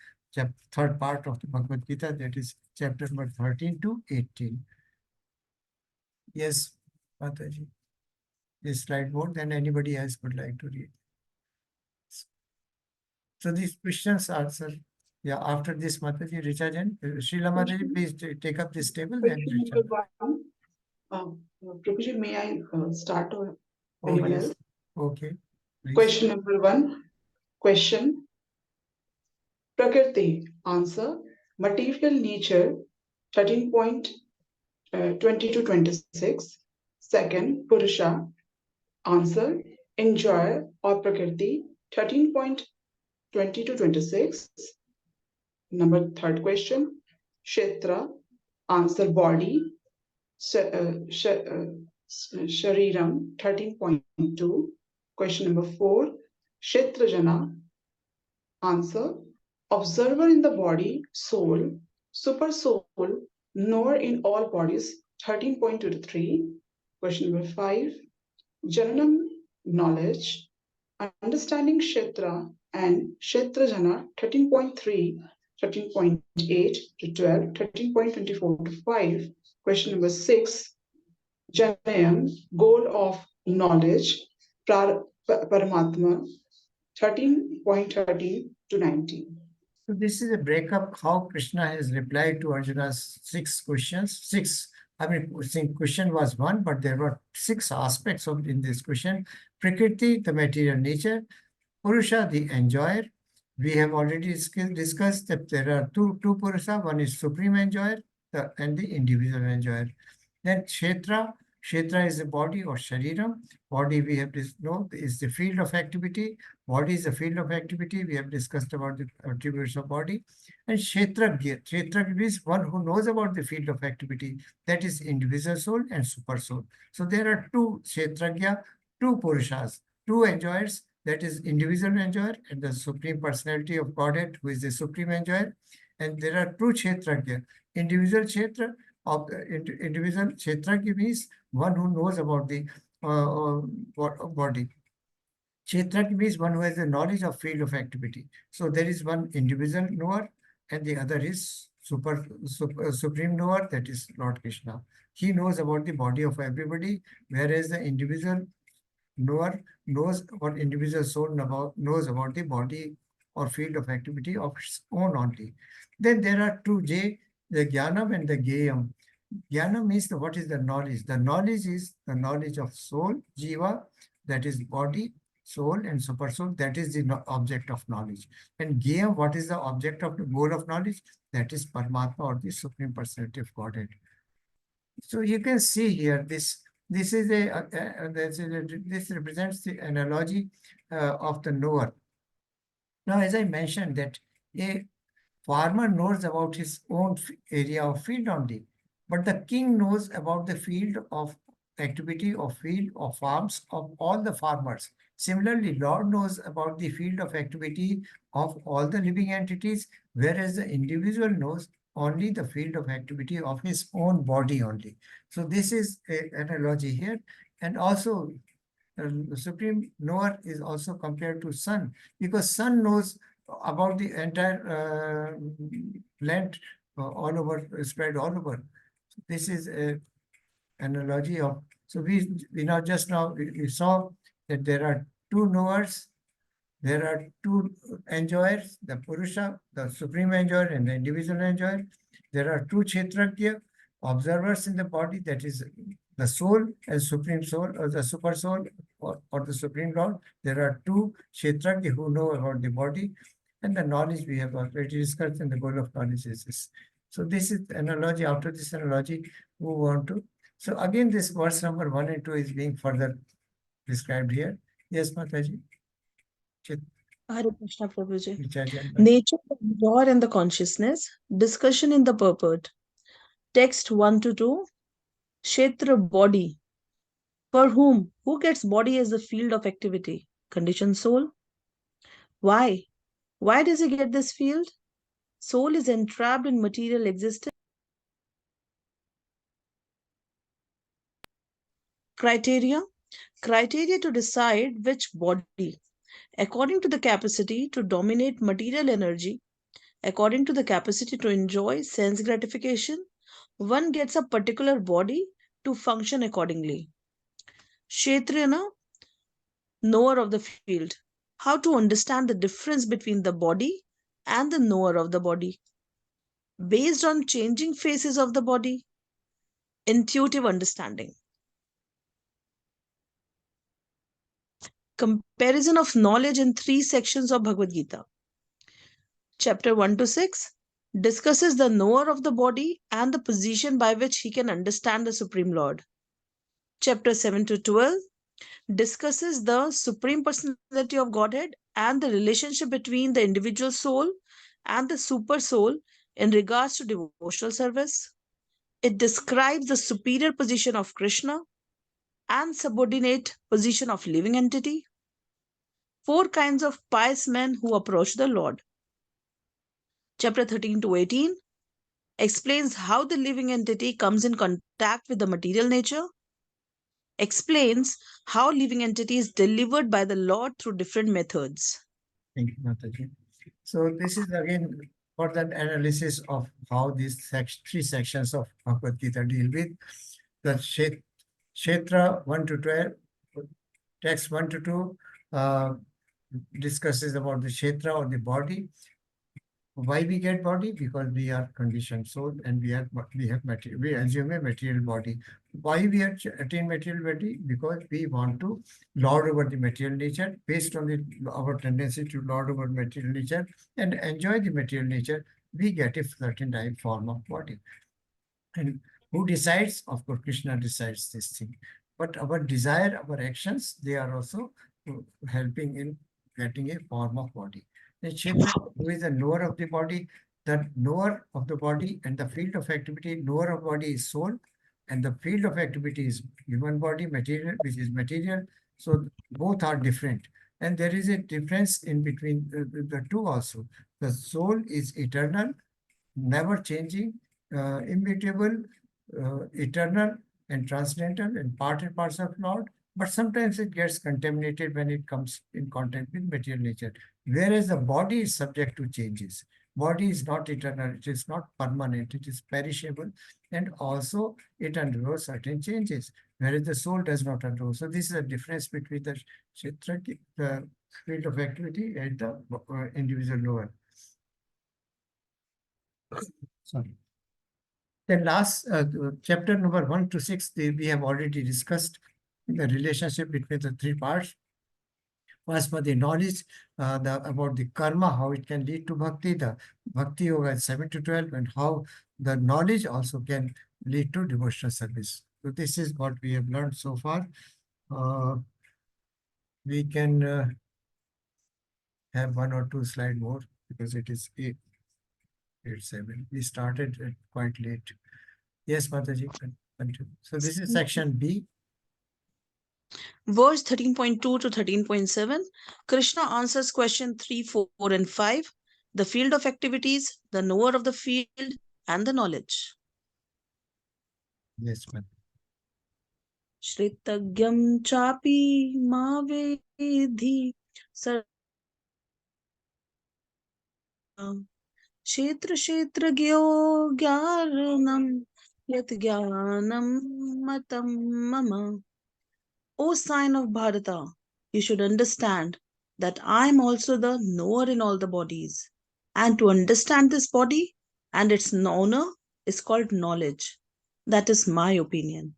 third part of the Bhagavad Gita, that is chapter number 13 to 18. Yes, Mataji. This slide more than anybody else would like to read. So these questions are, sir. Yeah, after this, Mataji, Richa Jain, Srila Mataji, please take up this table. Then Question Richa. number one. Prabhuji, may I start or Oh, anyone yes. else? Okay. Please. Question number one. Question. Prakriti. Answer. Material nature. 13.20 to 26. Second. Purusha. Answer. Enjoy or Prakriti. 13.20 to 26. Number third question. Kshetra. Answer. Body. Shariram 13.2. Question number 4. Kshetrajana. Answer. Observer in the body, soul, super soul, knower in all bodies 13.23. Question number 5. Jananam knowledge. Understanding Kshetra and Kshetrajana 13.3, 13.8 to 12, 13.24 to 5. Question number 6. Janayam, goal of knowledge, Paramatma, 13.13 to 19. So this is a breakup how Krishna has replied to Arjuna's 6 questions. Question was 1, but there were 6 aspects in this question. Prakriti, the material nature. Purusha, the enjoyer. We have already discussed that there are two Purusha. One is supreme enjoyer and the individual enjoyer. Then Kshetra. Kshetra is the body or Shariram. Body we have know is the field of activity. Body is the field of activity. We have discussed about the attributes of body. And Kshetragya. Kshetragya is one who knows about the field of activity. That is individual soul and super soul. So there are 2 Kshetragya, 2 Purushas, 2 enjoyers. That is individual enjoyer and the supreme personality of Godhead, who is the supreme enjoyer. And there are 2 Kshetragya. Individual Kshetra of individual Kshetragya means one who knows about the body. Kshetragya means one who has the knowledge of field of activity. So there is one individual knower and the other is supreme knower, that is Lord Krishna. He knows about the body of everybody, whereas the individual knower knows what individual soul knows about the body or field of activity of its own only. Then there are 2 J, the Jnanam and the Geyam. Jnana means what is the knowledge? The knowledge is the knowledge of soul, Jiva, that is body, soul, and super soul. That is the object of knowledge. And Geyam, what is the object of the goal of knowledge? That is Paramatma, or the Supreme Personality of Godhead. So you can see here this is this represents the analogy of the knower. Now, as I mentioned, that a farmer knows about his own area of field only, but the king knows about the field of activity of field of farms of all the farmers. Similarly, Lord knows about the field of activity of all the living entities, whereas the individual knows only the field of activity of his own body only. So this is an analogy here. And also, the supreme knower is also compared to sun, because sun knows about the entire land all over, spread all over. So this is an analogy of, so we now we saw that there are two knowers. There are two enjoyers, the Purusha, the supreme enjoyer, and the individual enjoyer. There are two Kshetrajya, observers in the body, that is the soul and supreme soul, or the super soul, or the supreme Lord. There are two Kshetrajya who know about the body, and the knowledge we have already discussed, and the goal of knowledge is this. So this is analogy. After this analogy, move on to. So again, this verse number 1 and 2 is being further described here. Yes, Mataji. Hare Krishna Prabhuji. Nature. Nature, the enjoyer, and the consciousness. Discussion in the purport. Text 1 to 2. Kshetra, body. For whom? Who gets body as the field of activity? Conditioned soul. Why? Why does he get this field? Soul is entrapped in material existence. Criteria. Criteria to decide which body. According to the capacity to dominate material energy, according to the capacity to enjoy sense gratification, one gets a particular body to function accordingly. Kshetriyana, knower of the field. How to understand the difference between the body and the knower of the body. Based on changing phases of the body, intuitive understanding. Comparison of knowledge in 3 sections of Bhagavad Gita. Chapter 1 to 6 discusses the knower of the body and the position by which he can understand the Supreme Lord. Chapter 7 to 12 discusses the Supreme Personality of Godhead and the relationship between the individual soul and the super soul in regards to devotional service. It describes the superior position of Krishna and subordinate position of living entity. 4 kinds of pious men who approach the Lord. Chapter 13 to 18 explains how the living entity comes in contact with the material nature, explains how living entity is delivered by the Lord through different methods. Thank you, Mataji. So this is again further analysis of how these 3 sections of Bhagavad Gita deal with. The Kshetra 1 to 12, text 1 to 2 discusses about the Kshetra or the body. Why we get body? Because we are conditioned soul and we have material. We assume a material body. Why we attain material body? Because we want to lord over the material nature based on our tendency to lord over material nature and enjoy the material nature. We get a certain type form of body. And who decides? Of course, Krishna decides this thing. But our desire, our actions, they are also helping in getting a form of body. The Kshetra, who is the knower of the body, the knower of the body and the field of activity, knower of body is soul, and the field of activity is human body, material, which is material. So both are different. And there is a difference in between the two also. The soul is eternal, never changing, immutable, eternal, and transcendental, and part and parcel of Lord. But sometimes it gets contaminated when it comes in contact with material nature. Whereas the body is subject to changes. Body is not eternal, it is not permanent, it is perishable, and also it undergoes certain changes, whereas the soul does not undergo. So this is a difference between the Kshetra, the field of activity, and the individual knower. Sorry. Then last chapter number 1 to 6, we have already discussed the relationship between the 3 parts. First, for the knowledge about the karma, how it can lead to bhakti, the bhakti yoga 7 to 12, and how the knowledge also can lead to devotional service. So this is what we have learned so far. We can have 1 or 2 slides more because it is 8:07. We started quite late. Yes, Mataji, continue. So this is section B. Verse 13.2 to 13.7, Krishna answers question 3, 4, and 5, the field of activities, the knower of the field, and the knowledge. Yes, ma'am. Shritagyam chapi ma vedhi sar Kshetra kshetragyo gyanam yat gyanam matam mama. O sign of Bharata, you should understand that I am also the knower in all the bodies. And to understand this body and its owner is called knowledge. That is my opinion.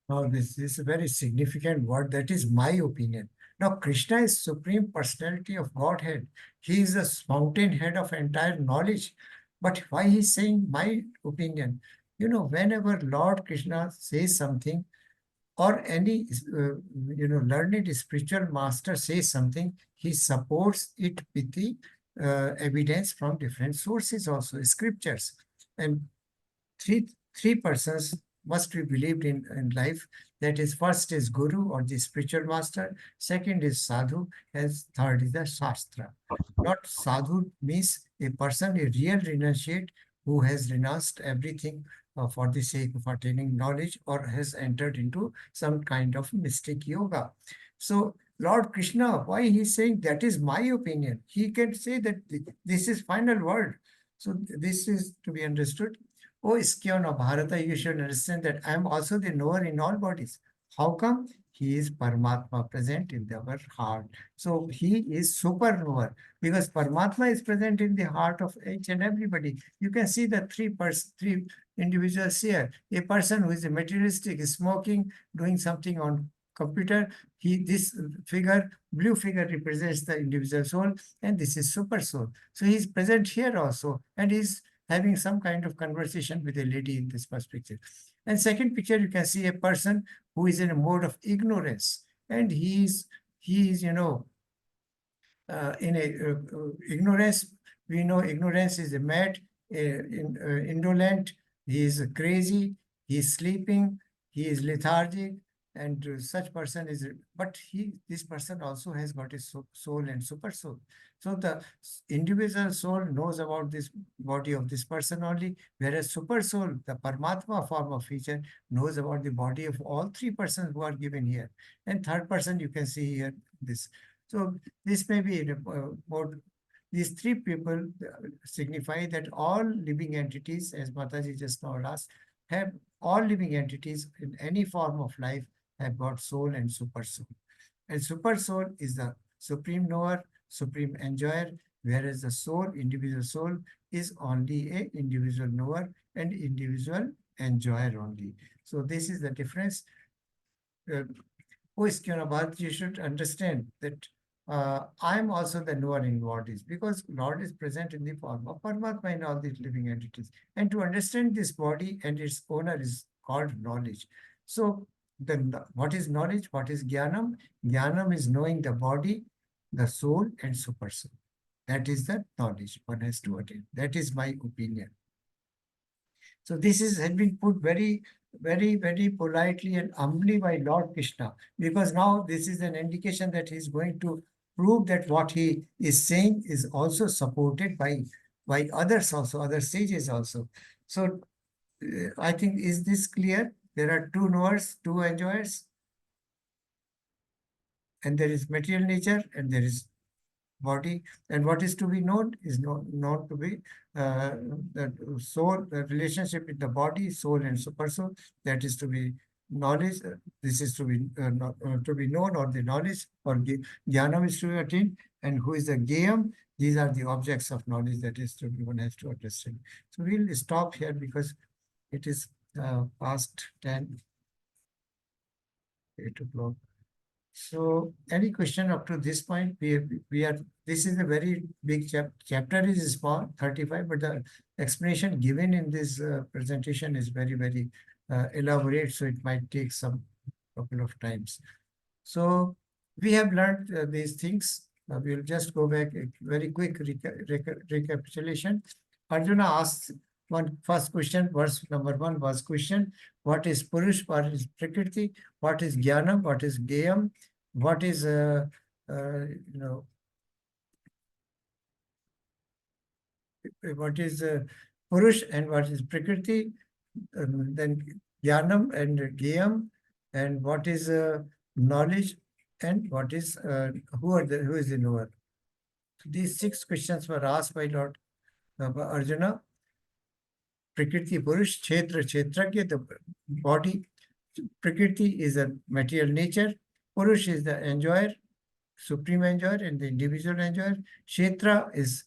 Now, this is a very significant word. That is my opinion. Now, Krishna is Supreme Personality of Godhead. He is the fountainhead of entire knowledge. But why he's saying my opinion? You know, whenever Lord Krishna says something, or any learned spiritual master says something, he supports it with the evidence from different sources, also scriptures. And three persons must be believed in life. That is, first is Guru or the spiritual master, second is Sadhu, and third is the Shastra. Not Sadhu means a person, a real renunciate who has renounced everything for the sake of attaining knowledge, or has entered into some kind of mystic yoga. So Lord Krishna, why he's saying that is my opinion? He can say that this is final word. So this is to be understood. Oh, ISKCON of Bharata, you should understand that I am also the knower in all bodies. How come? He is Paramatma present in our heart. So he is super knower, because Paramatma is present in the heart of each and everybody. You can see the three individuals here. A person who is a materialistic, is smoking, doing something on computer. This figure, blue figure, represents the individual soul, and this is super soul. So he is present here also, and he's having some kind of conversation with a lady in this first picture. And second picture, you can see a person who is in a mode of ignorance, and he is in ignorance. We know ignorance is a mad, indolent. He is crazy. He is sleeping. He is lethargic, and such person is. But this person also has got a soul and super soul. So the individual soul knows about this body of this person only, whereas super soul, the Paramatma form of feature, knows about the body of all three persons who are given here. And third person, you can see here this. So this may be more. These three people signify that all living entities, as Mataji just now asked, have all living entities in any form of life have got soul and super soul. And super soul is the supreme knower, supreme enjoyer, whereas the soul, individual soul, is only a individual knower and individual enjoyer only. So this is the difference. You should understand that I am also the knower in Lord is, because Lord is present in the form of Paramatma in all these living entities. And to understand this body and its owner is called knowledge. So what is knowledge? What is Jnanam? Jnanam is knowing the body, the soul, and super soul. That is the knowledge one has to attain. That is my opinion. So this has been put very, very, very politely and humbly by Lord Krishna, because now this is an indication that he is going to prove that what he is saying is also supported by others also, other sages also. So I think, is this clear? There are two knowers, two enjoyers, and there is material nature and there is body, and what is to be known is known to be the soul, the relationship with the body, soul, and super soul. That is to be knowledge. This is to be to be known, or the knowledge, or jnanam is to be attained. And who is the gayam? These are the objects of knowledge that is to be, one has to understand. So we'll stop here because it is past 10, 8 o'clock. So any question up to this point? We are. This is a very big chapter. Is small, 35, but the explanation given in this presentation is very, very elaborate. So it might take some couple of times. So we have learned these things. We'll just go back a very quick recapitulation. Arjuna asked one first question. Verse number 1 was question: what is Purush? What is Prakriti? What is Jnanam? What is Gayam? What is what is Purush and what is Prakriti? Then Jnanam and Gayam, and what is knowledge, and what is who is the knower? So these 6 questions were asked by Lord Arjuna. Prakriti, Purush, Kshetra, Kshetragya, the body. Prakriti is a material nature. Purush is the enjoyer, supreme enjoyer, and the individual enjoyer. Kshetra is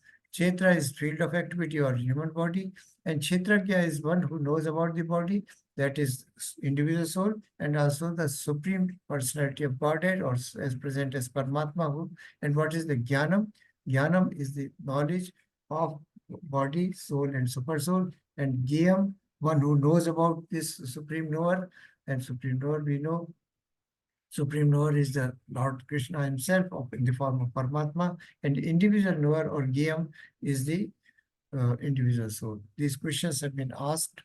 field of activity or human body, and Kshetragya is one who knows about the body, that is individual soul, and also the supreme personality of Godhead, or as present as Paramatma. Who, and what is the Jnanam? Jnanam is the knowledge of body, soul, and super soul, and Gyam, one who knows about this supreme knower, and supreme knower we know. Supreme knower is the Lord Krishna himself in the form of Paramatma, and individual knower or Gyam is the individual soul. These questions have been asked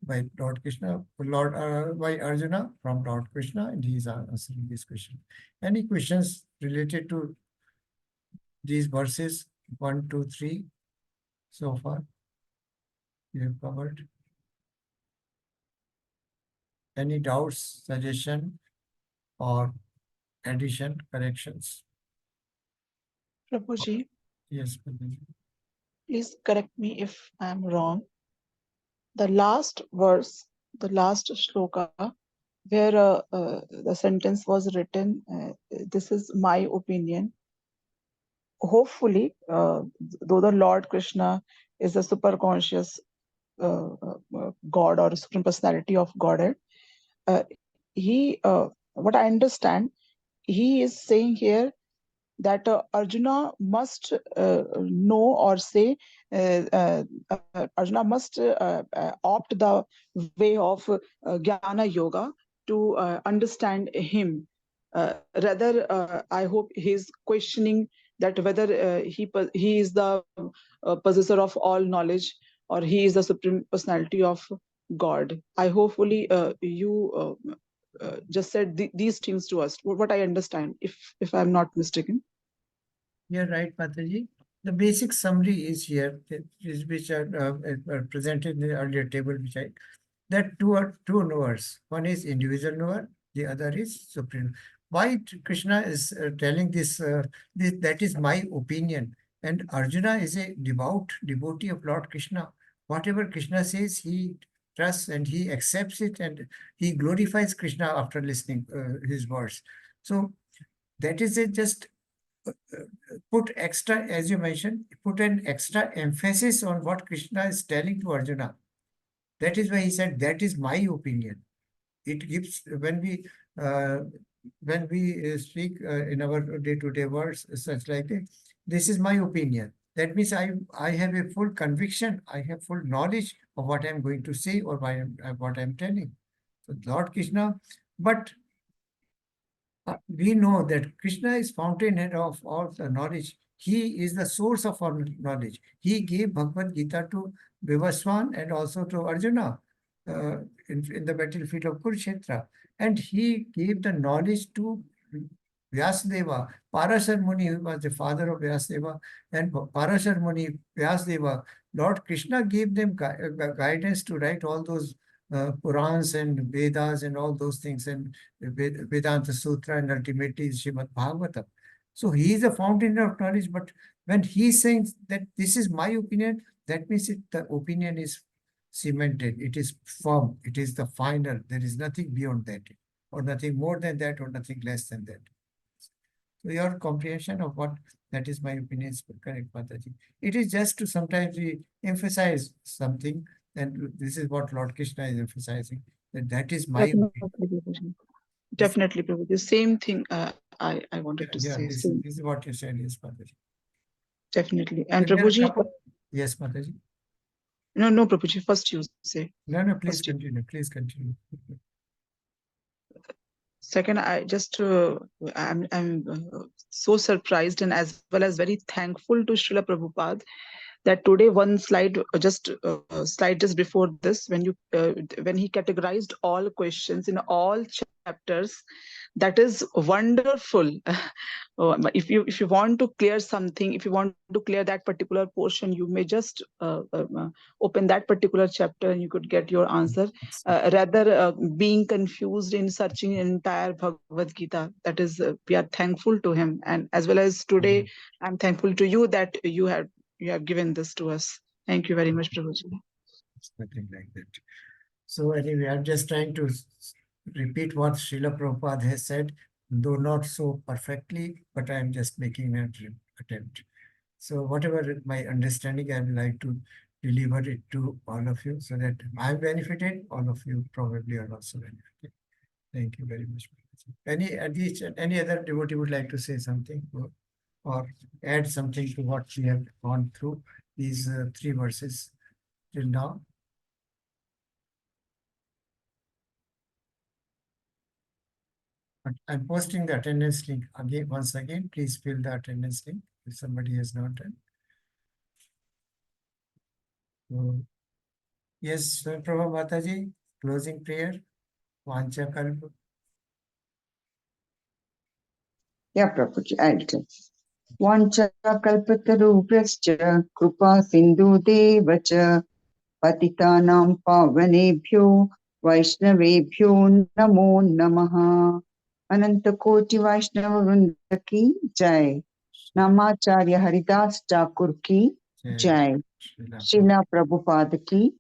by Lord Krishna, by Arjuna from Lord Krishna, and he is answering this question. Any questions related to these verses 1, 2, 3 so far? We have covered. Any doubts, suggestion, or addition, corrections? Prabhuji, Yes, Padmaji. please correct me if I'm wrong. The last verse, the last shloka, where the sentence was written, this is my opinion. Hopefully, though the Lord Krishna is a super conscious God or supreme personality of Godhead, what I understand, he is saying here that Arjuna must know or say, Arjuna must opt the way of Jnana Yoga to understand him. Rather, I hope he's questioning that whether he is the possessor of all knowledge, or he is the supreme personality of God. I hopefully you just said these things to us. What I understand, if I'm not mistaken. You're right, Mataji. The basic summary is here, which are presented in the earlier table, which I that two are two knowers. One is individual knower, the other is supreme. Why Krishna is telling this, that is my opinion. And Arjuna is a devout devotee of Lord Krishna. Whatever Krishna says, he trusts and he accepts it, and he glorifies Krishna after listening his words. So that is a just put extra, as you mentioned, put an extra emphasis on what Krishna is telling to Arjuna. That is why he said, that is my opinion. It gives, when we speak in our day-to-day words, such like this is my opinion. That means I have a full conviction, I have full knowledge of what I'm going to say or what I'm telling. So Lord Krishna, but we know that Krishna is fountainhead of all the knowledge. He is the source of all knowledge. He gave Bhagavad Gita to Vivaswan and also to Arjuna in the battlefield of Kurukshetra. And he gave the knowledge to Vyasadeva, Parashar Muni, who was the father of Vyasadeva, and Parashar Muni, Vyasadeva. Lord Krishna gave them guidance to write all those Purans and Vedas and all those things, and Vedanta Sutra, and ultimately Srimad Bhagavatam. So he is a fountain of knowledge, but when he says that this is my opinion, that means the opinion is cemented, it is firm, it is the final, there is nothing beyond that, or nothing more than that, or nothing less than that. So your comprehension of what that is my opinion is correct, Mataji. It is just to sometimes we emphasize something, and this is what Lord Krishna is emphasizing, that is my opinion. Definitely, Prabhu. The same thing I wanted to say. This is what you said, yes, Mataji. Definitely. And So Prabhuji, yes, Mataji. No, Prabhuji, first you say. No, please continue. Please continue. Second, I'm so surprised and as well as very thankful to Srila Prabhupada that today one slide just before this, when he categorized all questions in all chapters, that is wonderful. If you want to clear something, if you want to clear that particular portion, you may just open that particular chapter and you could get your answer, rather being confused in searching entire Bhagavad Gita. That is, we are thankful to him, and as well as today I'm thankful to you that you have given this to us. Thank you very much, Prabhuji. Something like that. So anyway, I'm just trying to repeat what Srila Prabhupada has said. though not so perfectly, but I am just making an attempt. So whatever my understanding, I would like to deliver it to all of you so that I'm benefited, all of you probably are also benefited. Thank you very much. Any other devotee would like to say something or add something to what we have gone through these 3 verses till now? But I'm posting the attendance link again. Once again, please fill the attendance link if somebody has not done. So, yes, Prabha Mataji, closing prayer. Vancha Kalpa. Yeah, Prabhuji, I'll tell. Vancha kalpatarubhyascha kripa sindhu deva cha patitanam pavanebhyo vaishnavebhyo namo namaha. Ananta Koti Vaishnava Vrinda ki jai. Namacharya Haridas Thakur ki jai. Srila Prabhupada ki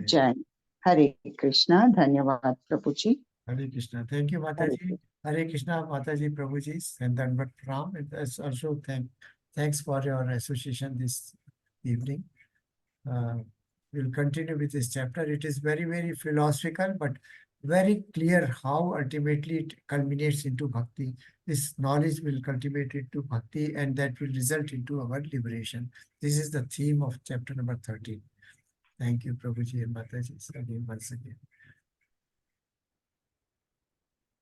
jai. Hare Krishna. Dhanyavad Prabhuji. Hare Krishna. Thank you, Mataji. Hare Krishna, Mataji, Prabhuji, and Dandavat Pranam. And also thanks for your association this evening. We'll continue with this chapter. It is very, very philosophical, but very clear how ultimately it culminates into bhakti. This knowledge will cultivate into bhakti, and that will result into our liberation. This is the theme of chapter number 13. Thank you, Prabhuji and Mataji, again once again.